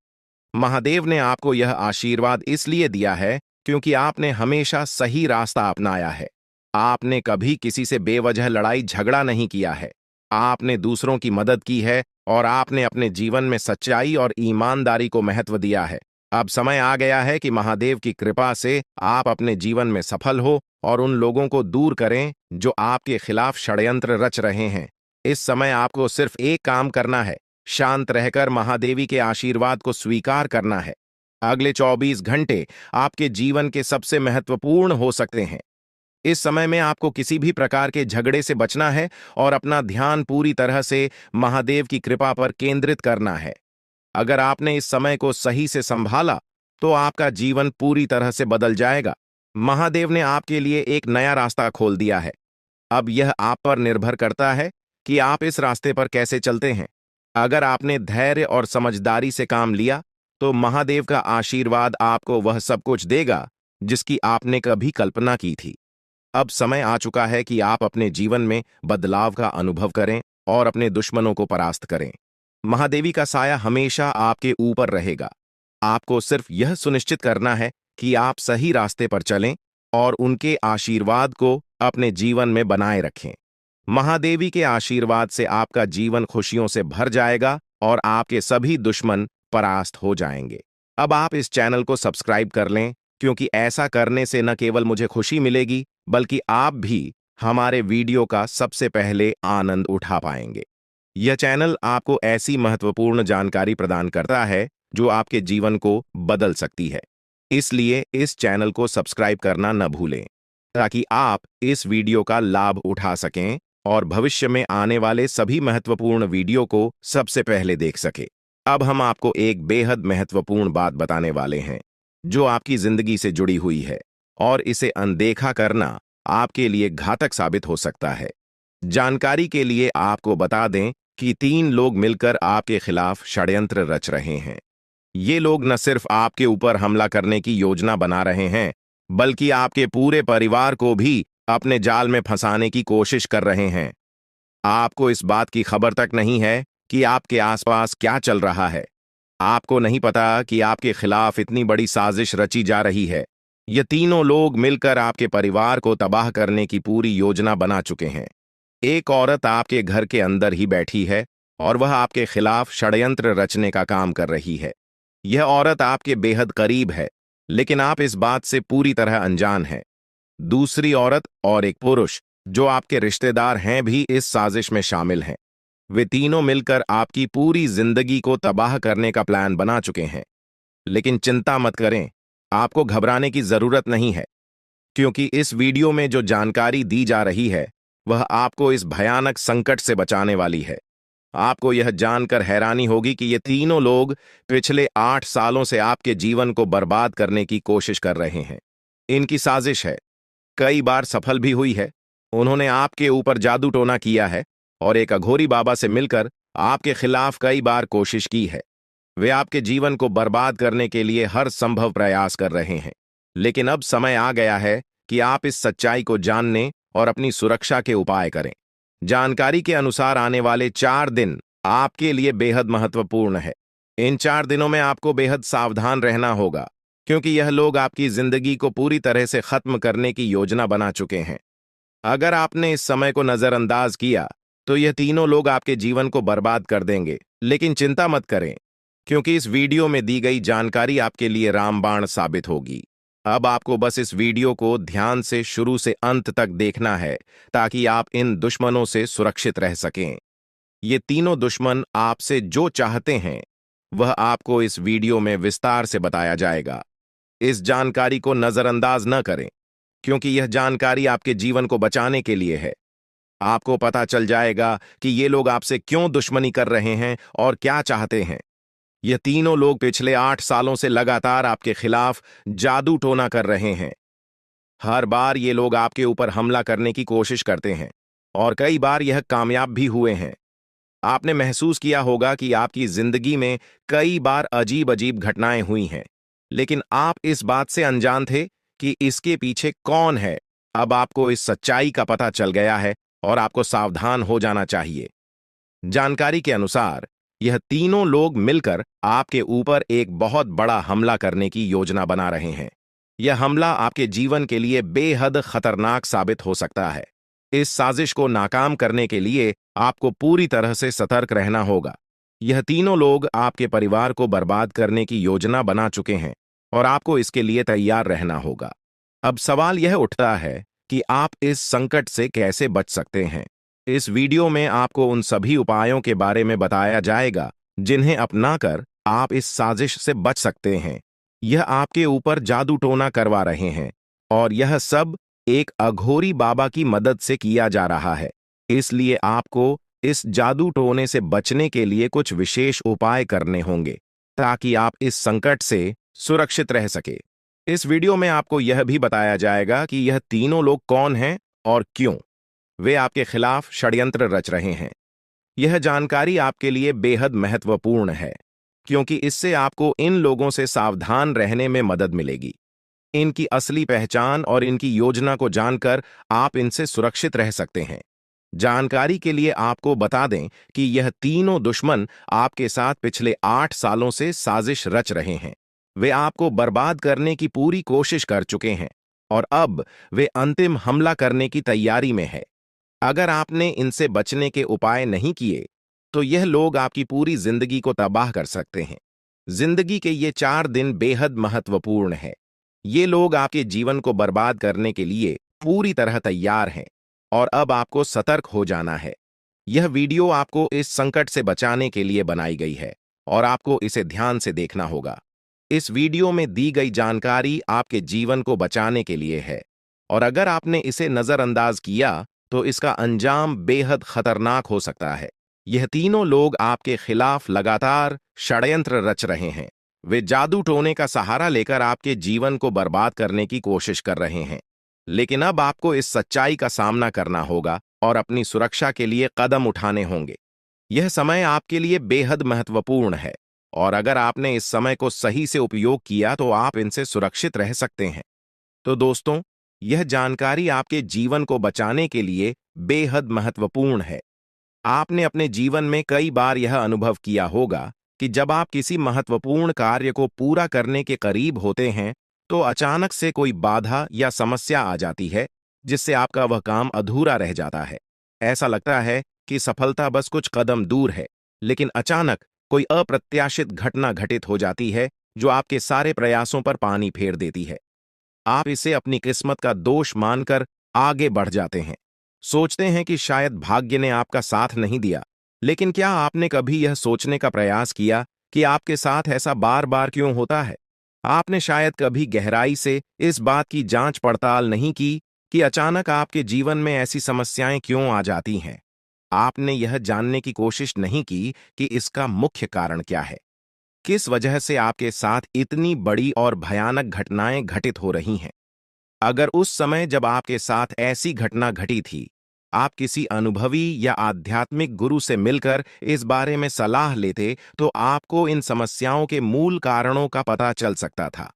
महादेव ने आपको यह आशीर्वाद इसलिए दिया है क्योंकि आपने हमेशा सही रास्ता अपनाया है। आपने कभी किसी से बेवजह लड़ाई झगड़ा नहीं किया है। आपने दूसरों की मदद की है और आपने अपने जीवन में सच्चाई और ईमानदारी को महत्व दिया है। अब समय आ गया है कि महादेव की कृपा से आप अपने जीवन में सफल हो और उन लोगों को दूर करें जो आपके खिलाफ षड्यंत्र रच रहे हैं। इस समय आपको सिर्फ एक काम करना है, शांत रहकर महादेवी के आशीर्वाद को स्वीकार करना है। अगले 24 घंटे आपके जीवन के सबसे महत्वपूर्ण हो सकते हैं। इस समय में आपको किसी भी प्रकार के झगड़े से बचना है और अपना ध्यान पूरी तरह से महादेव की कृपा पर केंद्रित करना है। अगर आपने इस समय को सही से संभाला तो आपका जीवन पूरी तरह से बदल जाएगा। महादेव ने आपके लिए एक नया रास्ता खोल दिया है। अब यह आप पर निर्भर करता है कि आप इस रास्ते पर कैसे चलते हैं। अगर आपने धैर्य और समझदारी से काम लिया तो महादेव का आशीर्वाद आपको वह सब कुछ देगा जिसकी आपने कभी कल्पना की थी। अब समय आ चुका है कि आप अपने जीवन में बदलाव का अनुभव करें और अपने दुश्मनों को परास्त करें। महादेवी का साया हमेशा आपके ऊपर रहेगा। आपको सिर्फ यह सुनिश्चित करना है कि आप सही रास्ते पर चलें और उनके आशीर्वाद को अपने जीवन में बनाए रखें। महादेवी के आशीर्वाद से आपका जीवन खुशियों से भर जाएगा और आपके सभी दुश्मन परास्त हो जाएंगे। अब आप इस चैनल को सब्सक्राइब कर लें, क्योंकि ऐसा करने से न केवल मुझे खुशी मिलेगी, बल्कि आप भी हमारे वीडियो का सबसे पहले आनंद उठा पाएंगे। यह चैनल आपको ऐसी महत्वपूर्ण जानकारी प्रदान करता है जो आपके जीवन को बदल सकती है। इसलिए इस चैनल को सब्सक्राइब करना न भूलें ताकि आप इस वीडियो का लाभ उठा सकें और भविष्य में आने वाले सभी महत्वपूर्ण वीडियो को सबसे पहले देख सकें। अब हम आपको एक बेहद महत्वपूर्ण बात बताने वाले हैं जो आपकी जिंदगी से जुड़ी हुई है और इसे अनदेखा करना आपके लिए घातक साबित हो सकता है। जानकारी के लिए आपको बता दें कि 3 लोग मिलकर आपके खिलाफ षड्यंत्र रच रहे हैं। ये लोग न सिर्फ आपके ऊपर हमला करने की योजना बना रहे हैं, बल्कि आपके पूरे परिवार को भी अपने जाल में फंसाने की कोशिश कर रहे हैं। आपको इस बात की खबर तक नहीं है कि आपके आसपास क्या चल रहा है। आपको नहीं पता कि आपके खिलाफ इतनी बड़ी साजिश रची जा रही है। ये तीनों लोग मिलकर आपके परिवार को तबाह करने की पूरी योजना बना चुके हैं। एक औरत आपके घर के अंदर ही बैठी है और वह आपके खिलाफ षड्यंत्र रचने का काम कर रही है। यह औरत आपके बेहद करीब है, लेकिन आप इस बात से पूरी तरह अनजान हैं। दूसरी औरत और एक पुरुष जो आपके रिश्तेदार हैं भी इस साजिश में शामिल हैं। वे तीनों मिलकर आपकी पूरी जिंदगी को तबाह करने का प्लान बना चुके हैं। लेकिन चिंता मत करें, आपको घबराने की जरूरत नहीं है, क्योंकि इस वीडियो में जो जानकारी दी जा रही है वह आपको इस भयानक संकट से बचाने वाली है। आपको यह जानकर हैरानी होगी कि ये तीनों लोग पिछले 8 सालों से आपके जीवन को बर्बाद करने की कोशिश कर रहे हैं। इनकी साजिश है, कई बार सफल भी हुई है। उन्होंने आपके ऊपर जादू टोना किया है और एक अघोरी बाबा से मिलकर आपके खिलाफ कई बार कोशिश की है। वे आपके जीवन को बर्बाद करने के लिए हर संभव प्रयास कर रहे हैं। लेकिन अब समय आ गया है कि आप इस सच्चाई को जानने और अपनी सुरक्षा के उपाय करें। जानकारी के अनुसार आने वाले 4 दिन आपके लिए बेहद महत्वपूर्ण है। इन 4 दिनों में आपको बेहद सावधान रहना होगा, क्योंकि यह लोग आपकी जिंदगी को पूरी तरह से खत्म करने की योजना बना चुके हैं। अगर आपने इस समय को नजरअंदाज किया तो यह तीनों लोग आपके जीवन को बर्बाद कर देंगे। लेकिन चिंता मत करें, क्योंकि इस वीडियो में दी गई जानकारी आपके लिए रामबाण साबित होगी। अब आपको बस इस वीडियो को ध्यान से शुरू से अंत तक देखना है ताकि आप इन दुश्मनों से सुरक्षित रह सकें। ये तीनों दुश्मन आपसे जो चाहते हैं वह आपको इस वीडियो में विस्तार से बताया जाएगा। इस जानकारी को नजरअंदाज न करें, क्योंकि यह जानकारी आपके जीवन को बचाने के लिए है। आपको पता चल जाएगा कि ये लोग आपसे क्यों दुश्मनी कर रहे हैं और क्या चाहते हैं। ये तीनों लोग पिछले 8 सालों से लगातार आपके खिलाफ जादू टोना कर रहे हैं। हर बार ये लोग आपके ऊपर हमला करने की कोशिश करते हैं और कई बार यह कामयाब भी हुए हैं। आपने महसूस किया होगा कि आपकी जिंदगी में कई बार अजीब अजीब घटनाएं हुई हैं, लेकिन आप इस बात से अनजान थे कि इसके पीछे कौन है। अब आपको इस सच्चाई का पता चल गया है और आपको सावधान हो जाना चाहिए। जानकारी के अनुसार यह तीनों लोग मिलकर आपके ऊपर एक बहुत बड़ा हमला करने की योजना बना रहे हैं। यह हमला आपके जीवन के लिए बेहद खतरनाक साबित हो सकता है। इस साजिश को नाकाम करने के लिए आपको पूरी तरह से सतर्क रहना होगा। यह तीनों लोग आपके परिवार को बर्बाद करने की योजना बना चुके हैं और आपको इसके लिए तैयार रहना होगा। अब सवाल यह उठता है कि आप इस संकट से कैसे बच सकते हैं। इस वीडियो में आपको उन सभी उपायों के बारे में बताया जाएगा जिन्हें अपनाकर आप इस साजिश से बच सकते हैं। यह आपके ऊपर जादू टोना करवा रहे हैं और यह सब एक अघोरी बाबा की मदद से किया जा रहा है। इसलिए आपको इस जादू टोने से बचने के लिए कुछ विशेष उपाय करने होंगे ताकि आप इस संकट से सुरक्षित रह सके। इस वीडियो में आपको यह भी बताया जाएगा कि यह तीनों लोग कौन हैं और क्यों वे आपके खिलाफ षड्यंत्र रच रहे हैं। यह जानकारी आपके लिए बेहद महत्वपूर्ण है, क्योंकि इससे आपको इन लोगों से सावधान रहने में मदद मिलेगी। इनकी असली पहचान और इनकी योजना को जानकर आप इनसे सुरक्षित रह सकते हैं। जानकारी के लिए आपको बता दें कि यह तीनों दुश्मन आपके साथ पिछले 8 सालों से साजिश रच रहे हैं। वे आपको बर्बाद करने की पूरी कोशिश कर चुके हैं और अब वे अंतिम हमला करने की तैयारी में है। अगर आपने इनसे बचने के उपाय नहीं किए तो यह लोग आपकी पूरी जिंदगी को तबाह कर सकते हैं। जिंदगी के ये 4 दिन बेहद महत्वपूर्ण है। ये लोग आपके जीवन को बर्बाद करने के लिए पूरी तरह तैयार हैं और अब आपको सतर्क हो जाना है। यह वीडियो आपको इस संकट से बचाने के लिए बनाई गई है और आपको इसे ध्यान से देखना होगा। इस वीडियो में दी गई जानकारी आपके जीवन को बचाने के लिए है और अगर आपने इसे नजरअंदाज किया तो इसका अंजाम बेहद खतरनाक हो सकता है। यह तीनों लोग आपके खिलाफ लगातार षड्यंत्र रच रहे हैं। वे जादू टोने का सहारा लेकर आपके जीवन को बर्बाद करने की कोशिश कर रहे हैं। लेकिन अब आपको इस सच्चाई का सामना करना होगा और अपनी सुरक्षा के लिए कदम उठाने होंगे। यह समय आपके लिए बेहद महत्वपूर्ण है और अगर आपने इस समय को सही से उपयोग किया तो आप इनसे सुरक्षित रह सकते हैं। तो दोस्तों, यह जानकारी आपके जीवन को बचाने के लिए बेहद महत्वपूर्ण है। आपने अपने जीवन में कई बार यह अनुभव किया होगा कि जब आप किसी महत्वपूर्ण कार्य को पूरा करने के करीब होते हैं तो अचानक से कोई बाधा या समस्या आ जाती है जिससे आपका वह काम अधूरा रह जाता है। ऐसा लगता है कि सफलता बस कुछ कदम दूर है, लेकिन अचानक कोई अप्रत्याशित घटना घटित हो जाती है जो आपके सारे प्रयासों पर पानी फेर देती है। आप इसे अपनी किस्मत का दोष मानकर आगे बढ़ जाते हैं। सोचते हैं कि शायद भाग्य ने आपका साथ नहीं दिया। लेकिन क्या आपने कभी यह सोचने का प्रयास किया कि आपके साथ ऐसा बार बार क्यों होता है? आपने शायद कभी गहराई से इस बात की जांच पड़ताल नहीं की कि अचानक आपके जीवन में ऐसी समस्याएं क्यों आ जाती हैं। आपने यह जानने की कोशिश नहीं की कि इसका मुख्य कारण क्या है। किस वजह से आपके साथ इतनी बड़ी और भयानक घटनाएं घटित हो रही हैं? अगर उस समय जब आपके साथ ऐसी घटना घटी थी, आप किसी अनुभवी या आध्यात्मिक गुरु से मिलकर इस बारे में सलाह लेते, तो आपको इन समस्याओं के मूल कारणों का पता चल सकता था।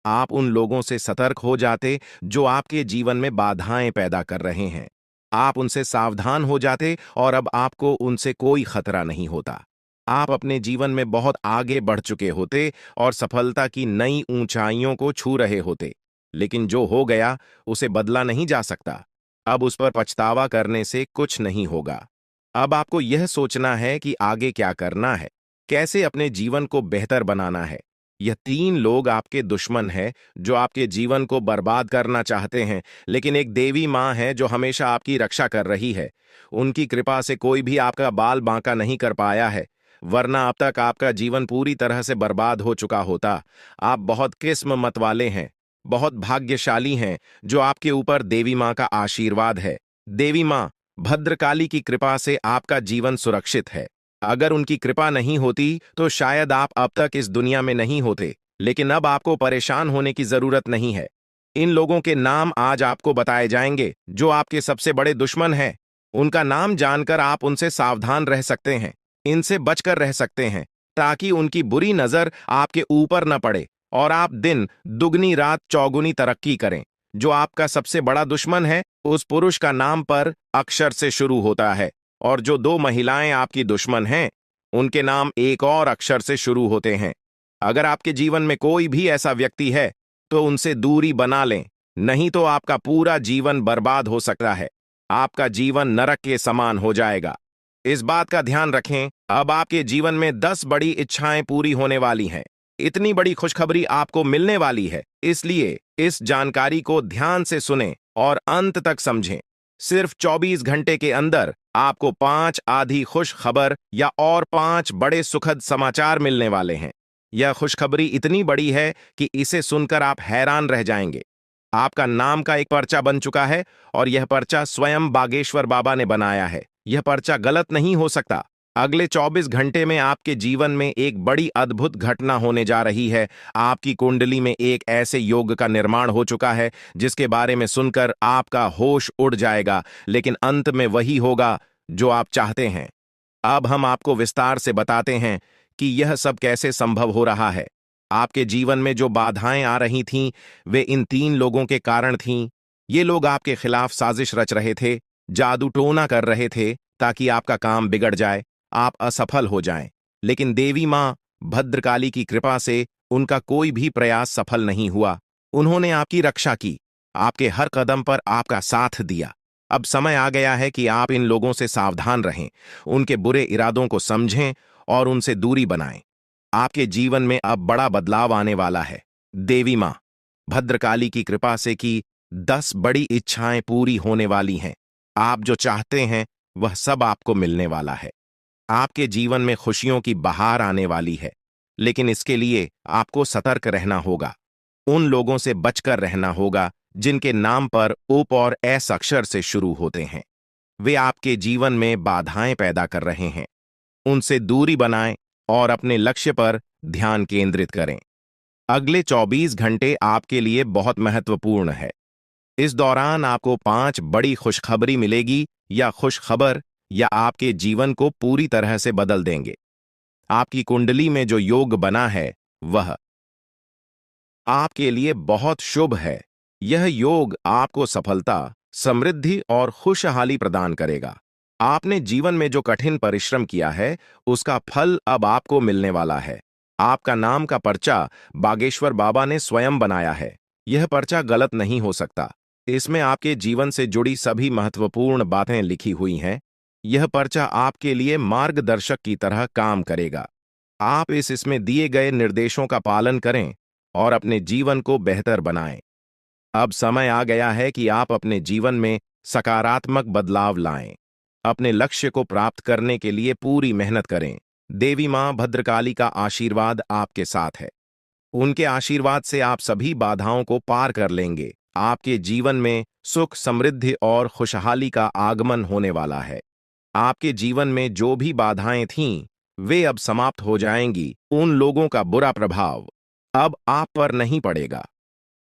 आप उन लोगों से सतर्क हो जाते जो आपके जीवन में बाधाएं पैदा कर रहे हैं। आप उनसे सावधान हो जाते और अब आपको उनसे कोई खतरा नहीं होता। आप अपने जीवन में बहुत आगे बढ़ चुके होते और सफलता की नई ऊंचाइयों को छू रहे होते। लेकिन जो हो गया उसे बदला नहीं जा सकता। अब उस पर पछतावा करने से कुछ नहीं होगा। अब आपको यह सोचना है कि आगे क्या करना है, कैसे अपने जीवन को बेहतर बनाना है। यह तीन लोग आपके दुश्मन हैं जो आपके जीवन को बर्बाद करना चाहते हैं, लेकिन एक देवी माँ है जो हमेशा आपकी रक्षा कर रही है। उनकी कृपा से कोई भी आपका बाल बांका नहीं कर पाया है, वरना अब तक आपका जीवन पूरी तरह से बर्बाद हो चुका होता। आप बहुत किस्मत वाले हैं, बहुत भाग्यशाली हैं जो आपके ऊपर देवी माँ का आशीर्वाद है। देवी माँ भद्रकाली की कृपा से आपका जीवन सुरक्षित है। अगर उनकी कृपा नहीं होती तो शायद आप अब तक इस दुनिया में नहीं होते। लेकिन अब आपको परेशान होने की जरूरत नहीं है। इन लोगों के नाम आज आपको बताए जाएंगे जो आपके सबसे बड़े दुश्मन हैं। उनका नाम जानकर आप उनसे सावधान रह सकते हैं, इनसे बचकर रह सकते हैं, ताकि उनकी बुरी नजर आपके ऊपर न पड़े और आप दिन दुगनी रात चौगुनी तरक्की करें। जो आपका सबसे बड़ा दुश्मन है उस पुरुष का नाम पर अक्षर से शुरू होता है, और जो दो महिलाएं आपकी दुश्मन हैं उनके नाम एक और अक्षर से शुरू होते हैं। अगर आपके जीवन में कोई भी ऐसा व्यक्ति है तो उनसे दूरी बना लें, नहीं तो आपका पूरा जीवन बर्बाद हो सकता है। आपका जीवन नरक के समान हो जाएगा। इस बात का ध्यान रखें, अब आपके जीवन में 10 बड़ी इच्छाएं पूरी होने वाली हैं। इतनी बड़ी खुशखबरी आपको मिलने वाली है, इसलिए इस जानकारी को ध्यान से सुनें और अंत तक समझें। सिर्फ 24 घंटे के अंदर आपको 5 आधी खुश खबर या और 5 बड़े सुखद समाचार मिलने वाले हैं। यह खुशखबरी इतनी बड़ी है कि इसे सुनकर आप हैरान रह जाएंगे। आपका नाम का एक पर्चा बन चुका है और यह पर्चा स्वयं बागेश्वर बाबा ने बनाया है। यह पर्चा गलत नहीं हो सकता। अगले 24 घंटे में आपके जीवन में एक बड़ी अद्भुत घटना होने जा रही है। आपकी कुंडली में एक ऐसे योग का निर्माण हो चुका है जिसके बारे में सुनकर आपका होश उड़ जाएगा, लेकिन अंत में वही होगा जो आप चाहते हैं। अब हम आपको विस्तार से बताते हैं कि यह सब कैसे संभव हो रहा है। आपके जीवन में जो बाधाएं आ रही थीं, वे इन तीन लोगों के कारण थीं। ये लोग आपके खिलाफ साजिश रच रहे थे, जादू टोना कर रहे थे ताकि आपका काम बिगड़ जाए, आप असफल हो जाएं। लेकिन देवी मां भद्रकाली की कृपा से उनका कोई भी प्रयास सफल नहीं हुआ। उन्होंने आपकी रक्षा की, आपके हर कदम पर आपका साथ दिया। अब समय आ गया है कि आप इन लोगों से सावधान रहें, उनके बुरे इरादों को समझें और उनसे दूरी बनाएं। आपके जीवन में अब बड़ा बदलाव आने वाला है। देवी मां भद्रकाली की कृपा से कि 10 बड़ी इच्छाएं पूरी होने वाली हैं। आप जो चाहते हैं वह सब आपको मिलने वाला है। आपके जीवन में खुशियों की बहार आने वाली है, लेकिन इसके लिए आपको सतर्क रहना होगा। उन लोगों से बचकर रहना होगा जिनके नाम पर उप और एस अक्षर से शुरू होते हैं। वे आपके जीवन में बाधाएं पैदा कर रहे हैं। उनसे दूरी बनाएं और अपने लक्ष्य पर ध्यान केंद्रित करें। अगले 24 घंटे आपके लिए बहुत महत्वपूर्ण है। इस दौरान आपको 5 बड़ी खुशखबरी मिलेगी या खुशखबर या आपके जीवन को पूरी तरह से बदल देंगे। आपकी कुंडली में जो योग बना है वह आपके लिए बहुत शुभ है। यह योग आपको सफलता, समृद्धि और खुशहाली प्रदान करेगा। आपने जीवन में जो कठिन परिश्रम किया है, उसका फल अब आपको मिलने वाला है। आपका नाम का पर्चा बागेश्वर बाबा ने स्वयं बनाया है। यह पर्चा गलत नहीं हो सकता। इसमें आपके जीवन से जुड़ी सभी महत्वपूर्ण बातें लिखी हुई हैं। यह पर्चा आपके लिए मार्गदर्शक की तरह काम करेगा। आप इसमें दिए गए निर्देशों का पालन करें और अपने जीवन को बेहतर बनाएं। अब समय आ गया है कि आप अपने जीवन में सकारात्मक बदलाव लाएं। अपने लक्ष्य को प्राप्त करने के लिए पूरी मेहनत करें। देवी मां भद्रकाली का आशीर्वाद आपके साथ है। उनके आशीर्वाद से आप सभी बाधाओं को पार कर लेंगे। आपके जीवन में सुख, समृद्धि और खुशहाली का आगमन होने वाला है। आपके जीवन में जो भी बाधाएं थीं, वे अब समाप्त हो जाएंगी। उन लोगों का बुरा प्रभाव अब आप पर नहीं पड़ेगा।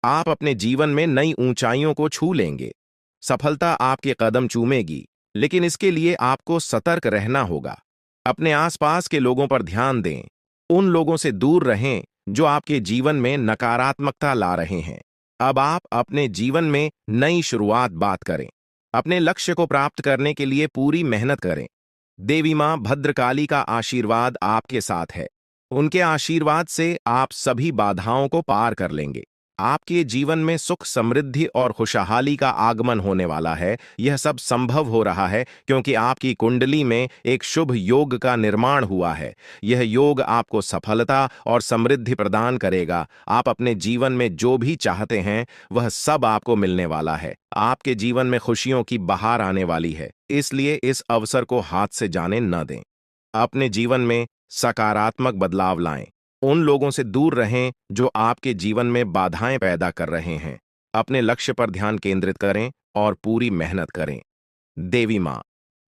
आप अपने जीवन में नई ऊंचाइयों को छू लेंगे। सफलता आपके कदम चूमेगी, लेकिन इसके लिए आपको सतर्क रहना होगा। अपने आसपास के लोगों पर ध्यान दें। उन लोगों से दूर रहें जो आपके जीवन में नकारात्मकता ला रहे हैं। अब आप अपने जीवन में नई शुरुआत बात करें। अपने लक्ष्य को प्राप्त करने के लिए पूरी मेहनत करें। देवी मां भद्रकाली का आशीर्वाद आपके साथ है। उनके आशीर्वाद से आप सभी बाधाओं को पार कर लेंगे। आपके जीवन में सुख, समृद्धि और खुशहाली का आगमन होने वाला है। यह सब संभव हो रहा है क्योंकि आपकी कुंडली में एक शुभ योग का निर्माण हुआ है। यह योग आपको सफलता और समृद्धि प्रदान करेगा। आप अपने जीवन में जो भी चाहते हैं, वह सब आपको मिलने वाला है। आपके जीवन में खुशियों की बहार आने वाली है, इसलिए इस अवसर को हाथ से जाने न दें। अपने जीवन में सकारात्मक बदलाव लाएं। उन लोगों से दूर रहें जो आपके जीवन में बाधाएं पैदा कर रहे हैं। अपने लक्ष्य पर ध्यान केंद्रित करें और पूरी मेहनत करें। देवी मां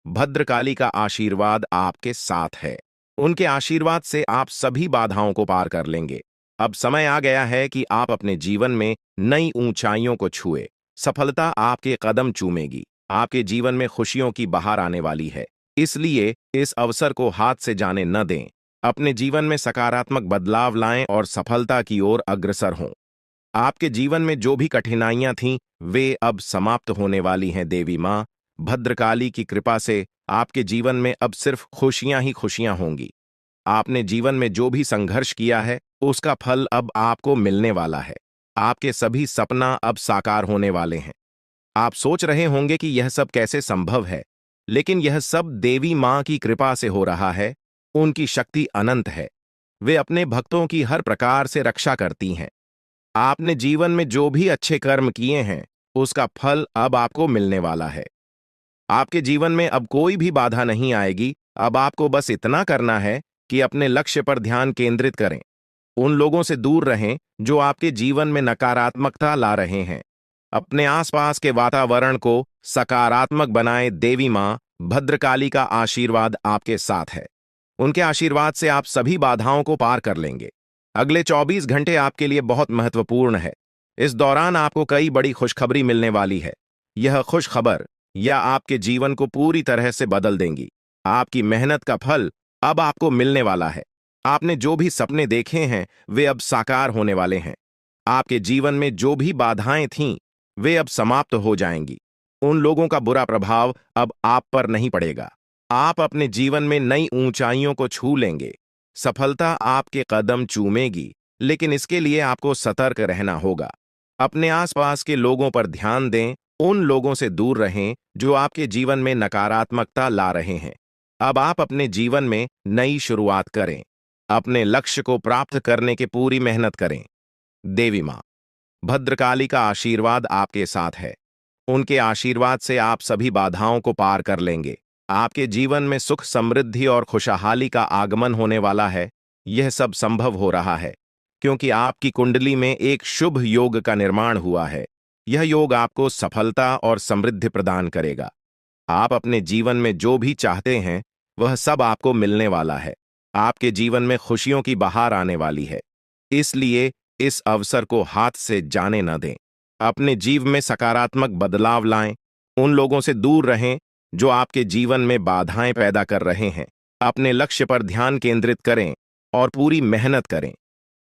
भद्रकाली का आशीर्वाद आपके साथ है। उनके आशीर्वाद से आप सभी बाधाओं को पार कर लेंगे। अब समय आ गया है कि आप अपने जीवन में नई ऊंचाइयों को छुए। सफलता आपके कदम चूमेगी। आपके जीवन में खुशियों की बहार आने वाली है, इसलिए इस अवसर को हाथ से जाने न दें। अपने जीवन में सकारात्मक बदलाव लाएं और सफलता की ओर अग्रसर हों। आपके जीवन में जो भी कठिनाइयां थीं, वे अब समाप्त होने वाली हैं। देवी मां भद्रकाली की कृपा से आपके जीवन में अब सिर्फ खुशियां ही खुशियां होंगी। आपने जीवन में जो भी संघर्ष किया है, उसका फल अब आपको मिलने वाला है। आपके सभी सपना अब साकार होने वाले हैं। आप सोच रहे होंगे कि यह सब कैसे संभव है, लेकिन यह सब देवी मां की कृपा से हो रहा है। उनकी शक्ति अनंत है। वे अपने भक्तों की हर प्रकार से रक्षा करती हैं। आपने जीवन में जो भी अच्छे कर्म किए हैं, उसका फल अब आपको मिलने वाला है। आपके जीवन में अब कोई भी बाधा नहीं आएगी। अब आपको बस इतना करना है कि अपने लक्ष्य पर ध्यान केंद्रित करें। उन लोगों से दूर रहें जो आपके जीवन में नकारात्मकता ला रहे हैं। अपने आसपास के वातावरण को सकारात्मक बनाएं। देवी मां भद्रकाली का आशीर्वाद आपके साथ है। उनके आशीर्वाद से आप सभी बाधाओं को पार कर लेंगे। अगले 24 घंटे आपके लिए बहुत महत्वपूर्ण है। इस दौरान आपको कई बड़ी खुशखबरी मिलने वाली है। यह खुशखबर या आपके जीवन को पूरी तरह से बदल देंगी। आपकी मेहनत का फल अब आपको मिलने वाला है। आपने जो भी सपने देखे हैं, वे अब साकार होने वाले हैं। आपके जीवन में जो भी बाधाएं थीं, वे अब समाप्त हो जाएंगी। उन लोगों का बुरा प्रभाव अब आप पर नहीं पड़ेगा। आप अपने जीवन में नई ऊंचाइयों को छू लेंगे। सफलता आपके कदम चूमेगी, लेकिन इसके लिए आपको सतर्क रहना होगा। अपने आसपास के लोगों पर ध्यान दें। उन लोगों से दूर रहें जो आपके जीवन में नकारात्मकता ला रहे हैं। अब आप अपने जीवन में नई शुरुआत करें। अपने लक्ष्य को प्राप्त करने की पूरी मेहनत करें। देवी मां भद्रकाली का आशीर्वाद आपके साथ है। उनके आशीर्वाद से आप सभी बाधाओं को पार कर लेंगे। आपके जीवन में सुख, समृद्धि और खुशहाली का आगमन होने वाला है। यह सब संभव हो रहा है क्योंकि आपकी कुंडली में एक शुभ योग का निर्माण हुआ है। यह योग आपको सफलता और समृद्धि प्रदान करेगा। आप अपने जीवन में जो भी चाहते हैं वह सब आपको मिलने वाला है। आपके जीवन में खुशियों की बहार आने वाली है। इसलिए इस अवसर को हाथ से जाने न दें। अपने जीवन में सकारात्मक बदलाव लाएं। उन लोगों से दूर रहें जो आपके जीवन में बाधाएं पैदा कर रहे हैं। अपने लक्ष्य पर ध्यान केंद्रित करें और पूरी मेहनत करें।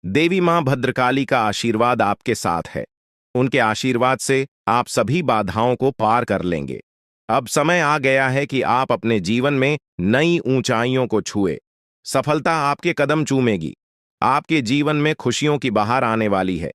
देवी मां भद्रकाली का आशीर्वाद आपके साथ है। उनके आशीर्वाद से आप सभी बाधाओं को पार कर लेंगे। अब समय आ गया है कि आप अपने जीवन में नई ऊंचाइयों को छुए। सफलता आपके कदम चूमेगी। आपके जीवन में खुशियों की बहार आने वाली है।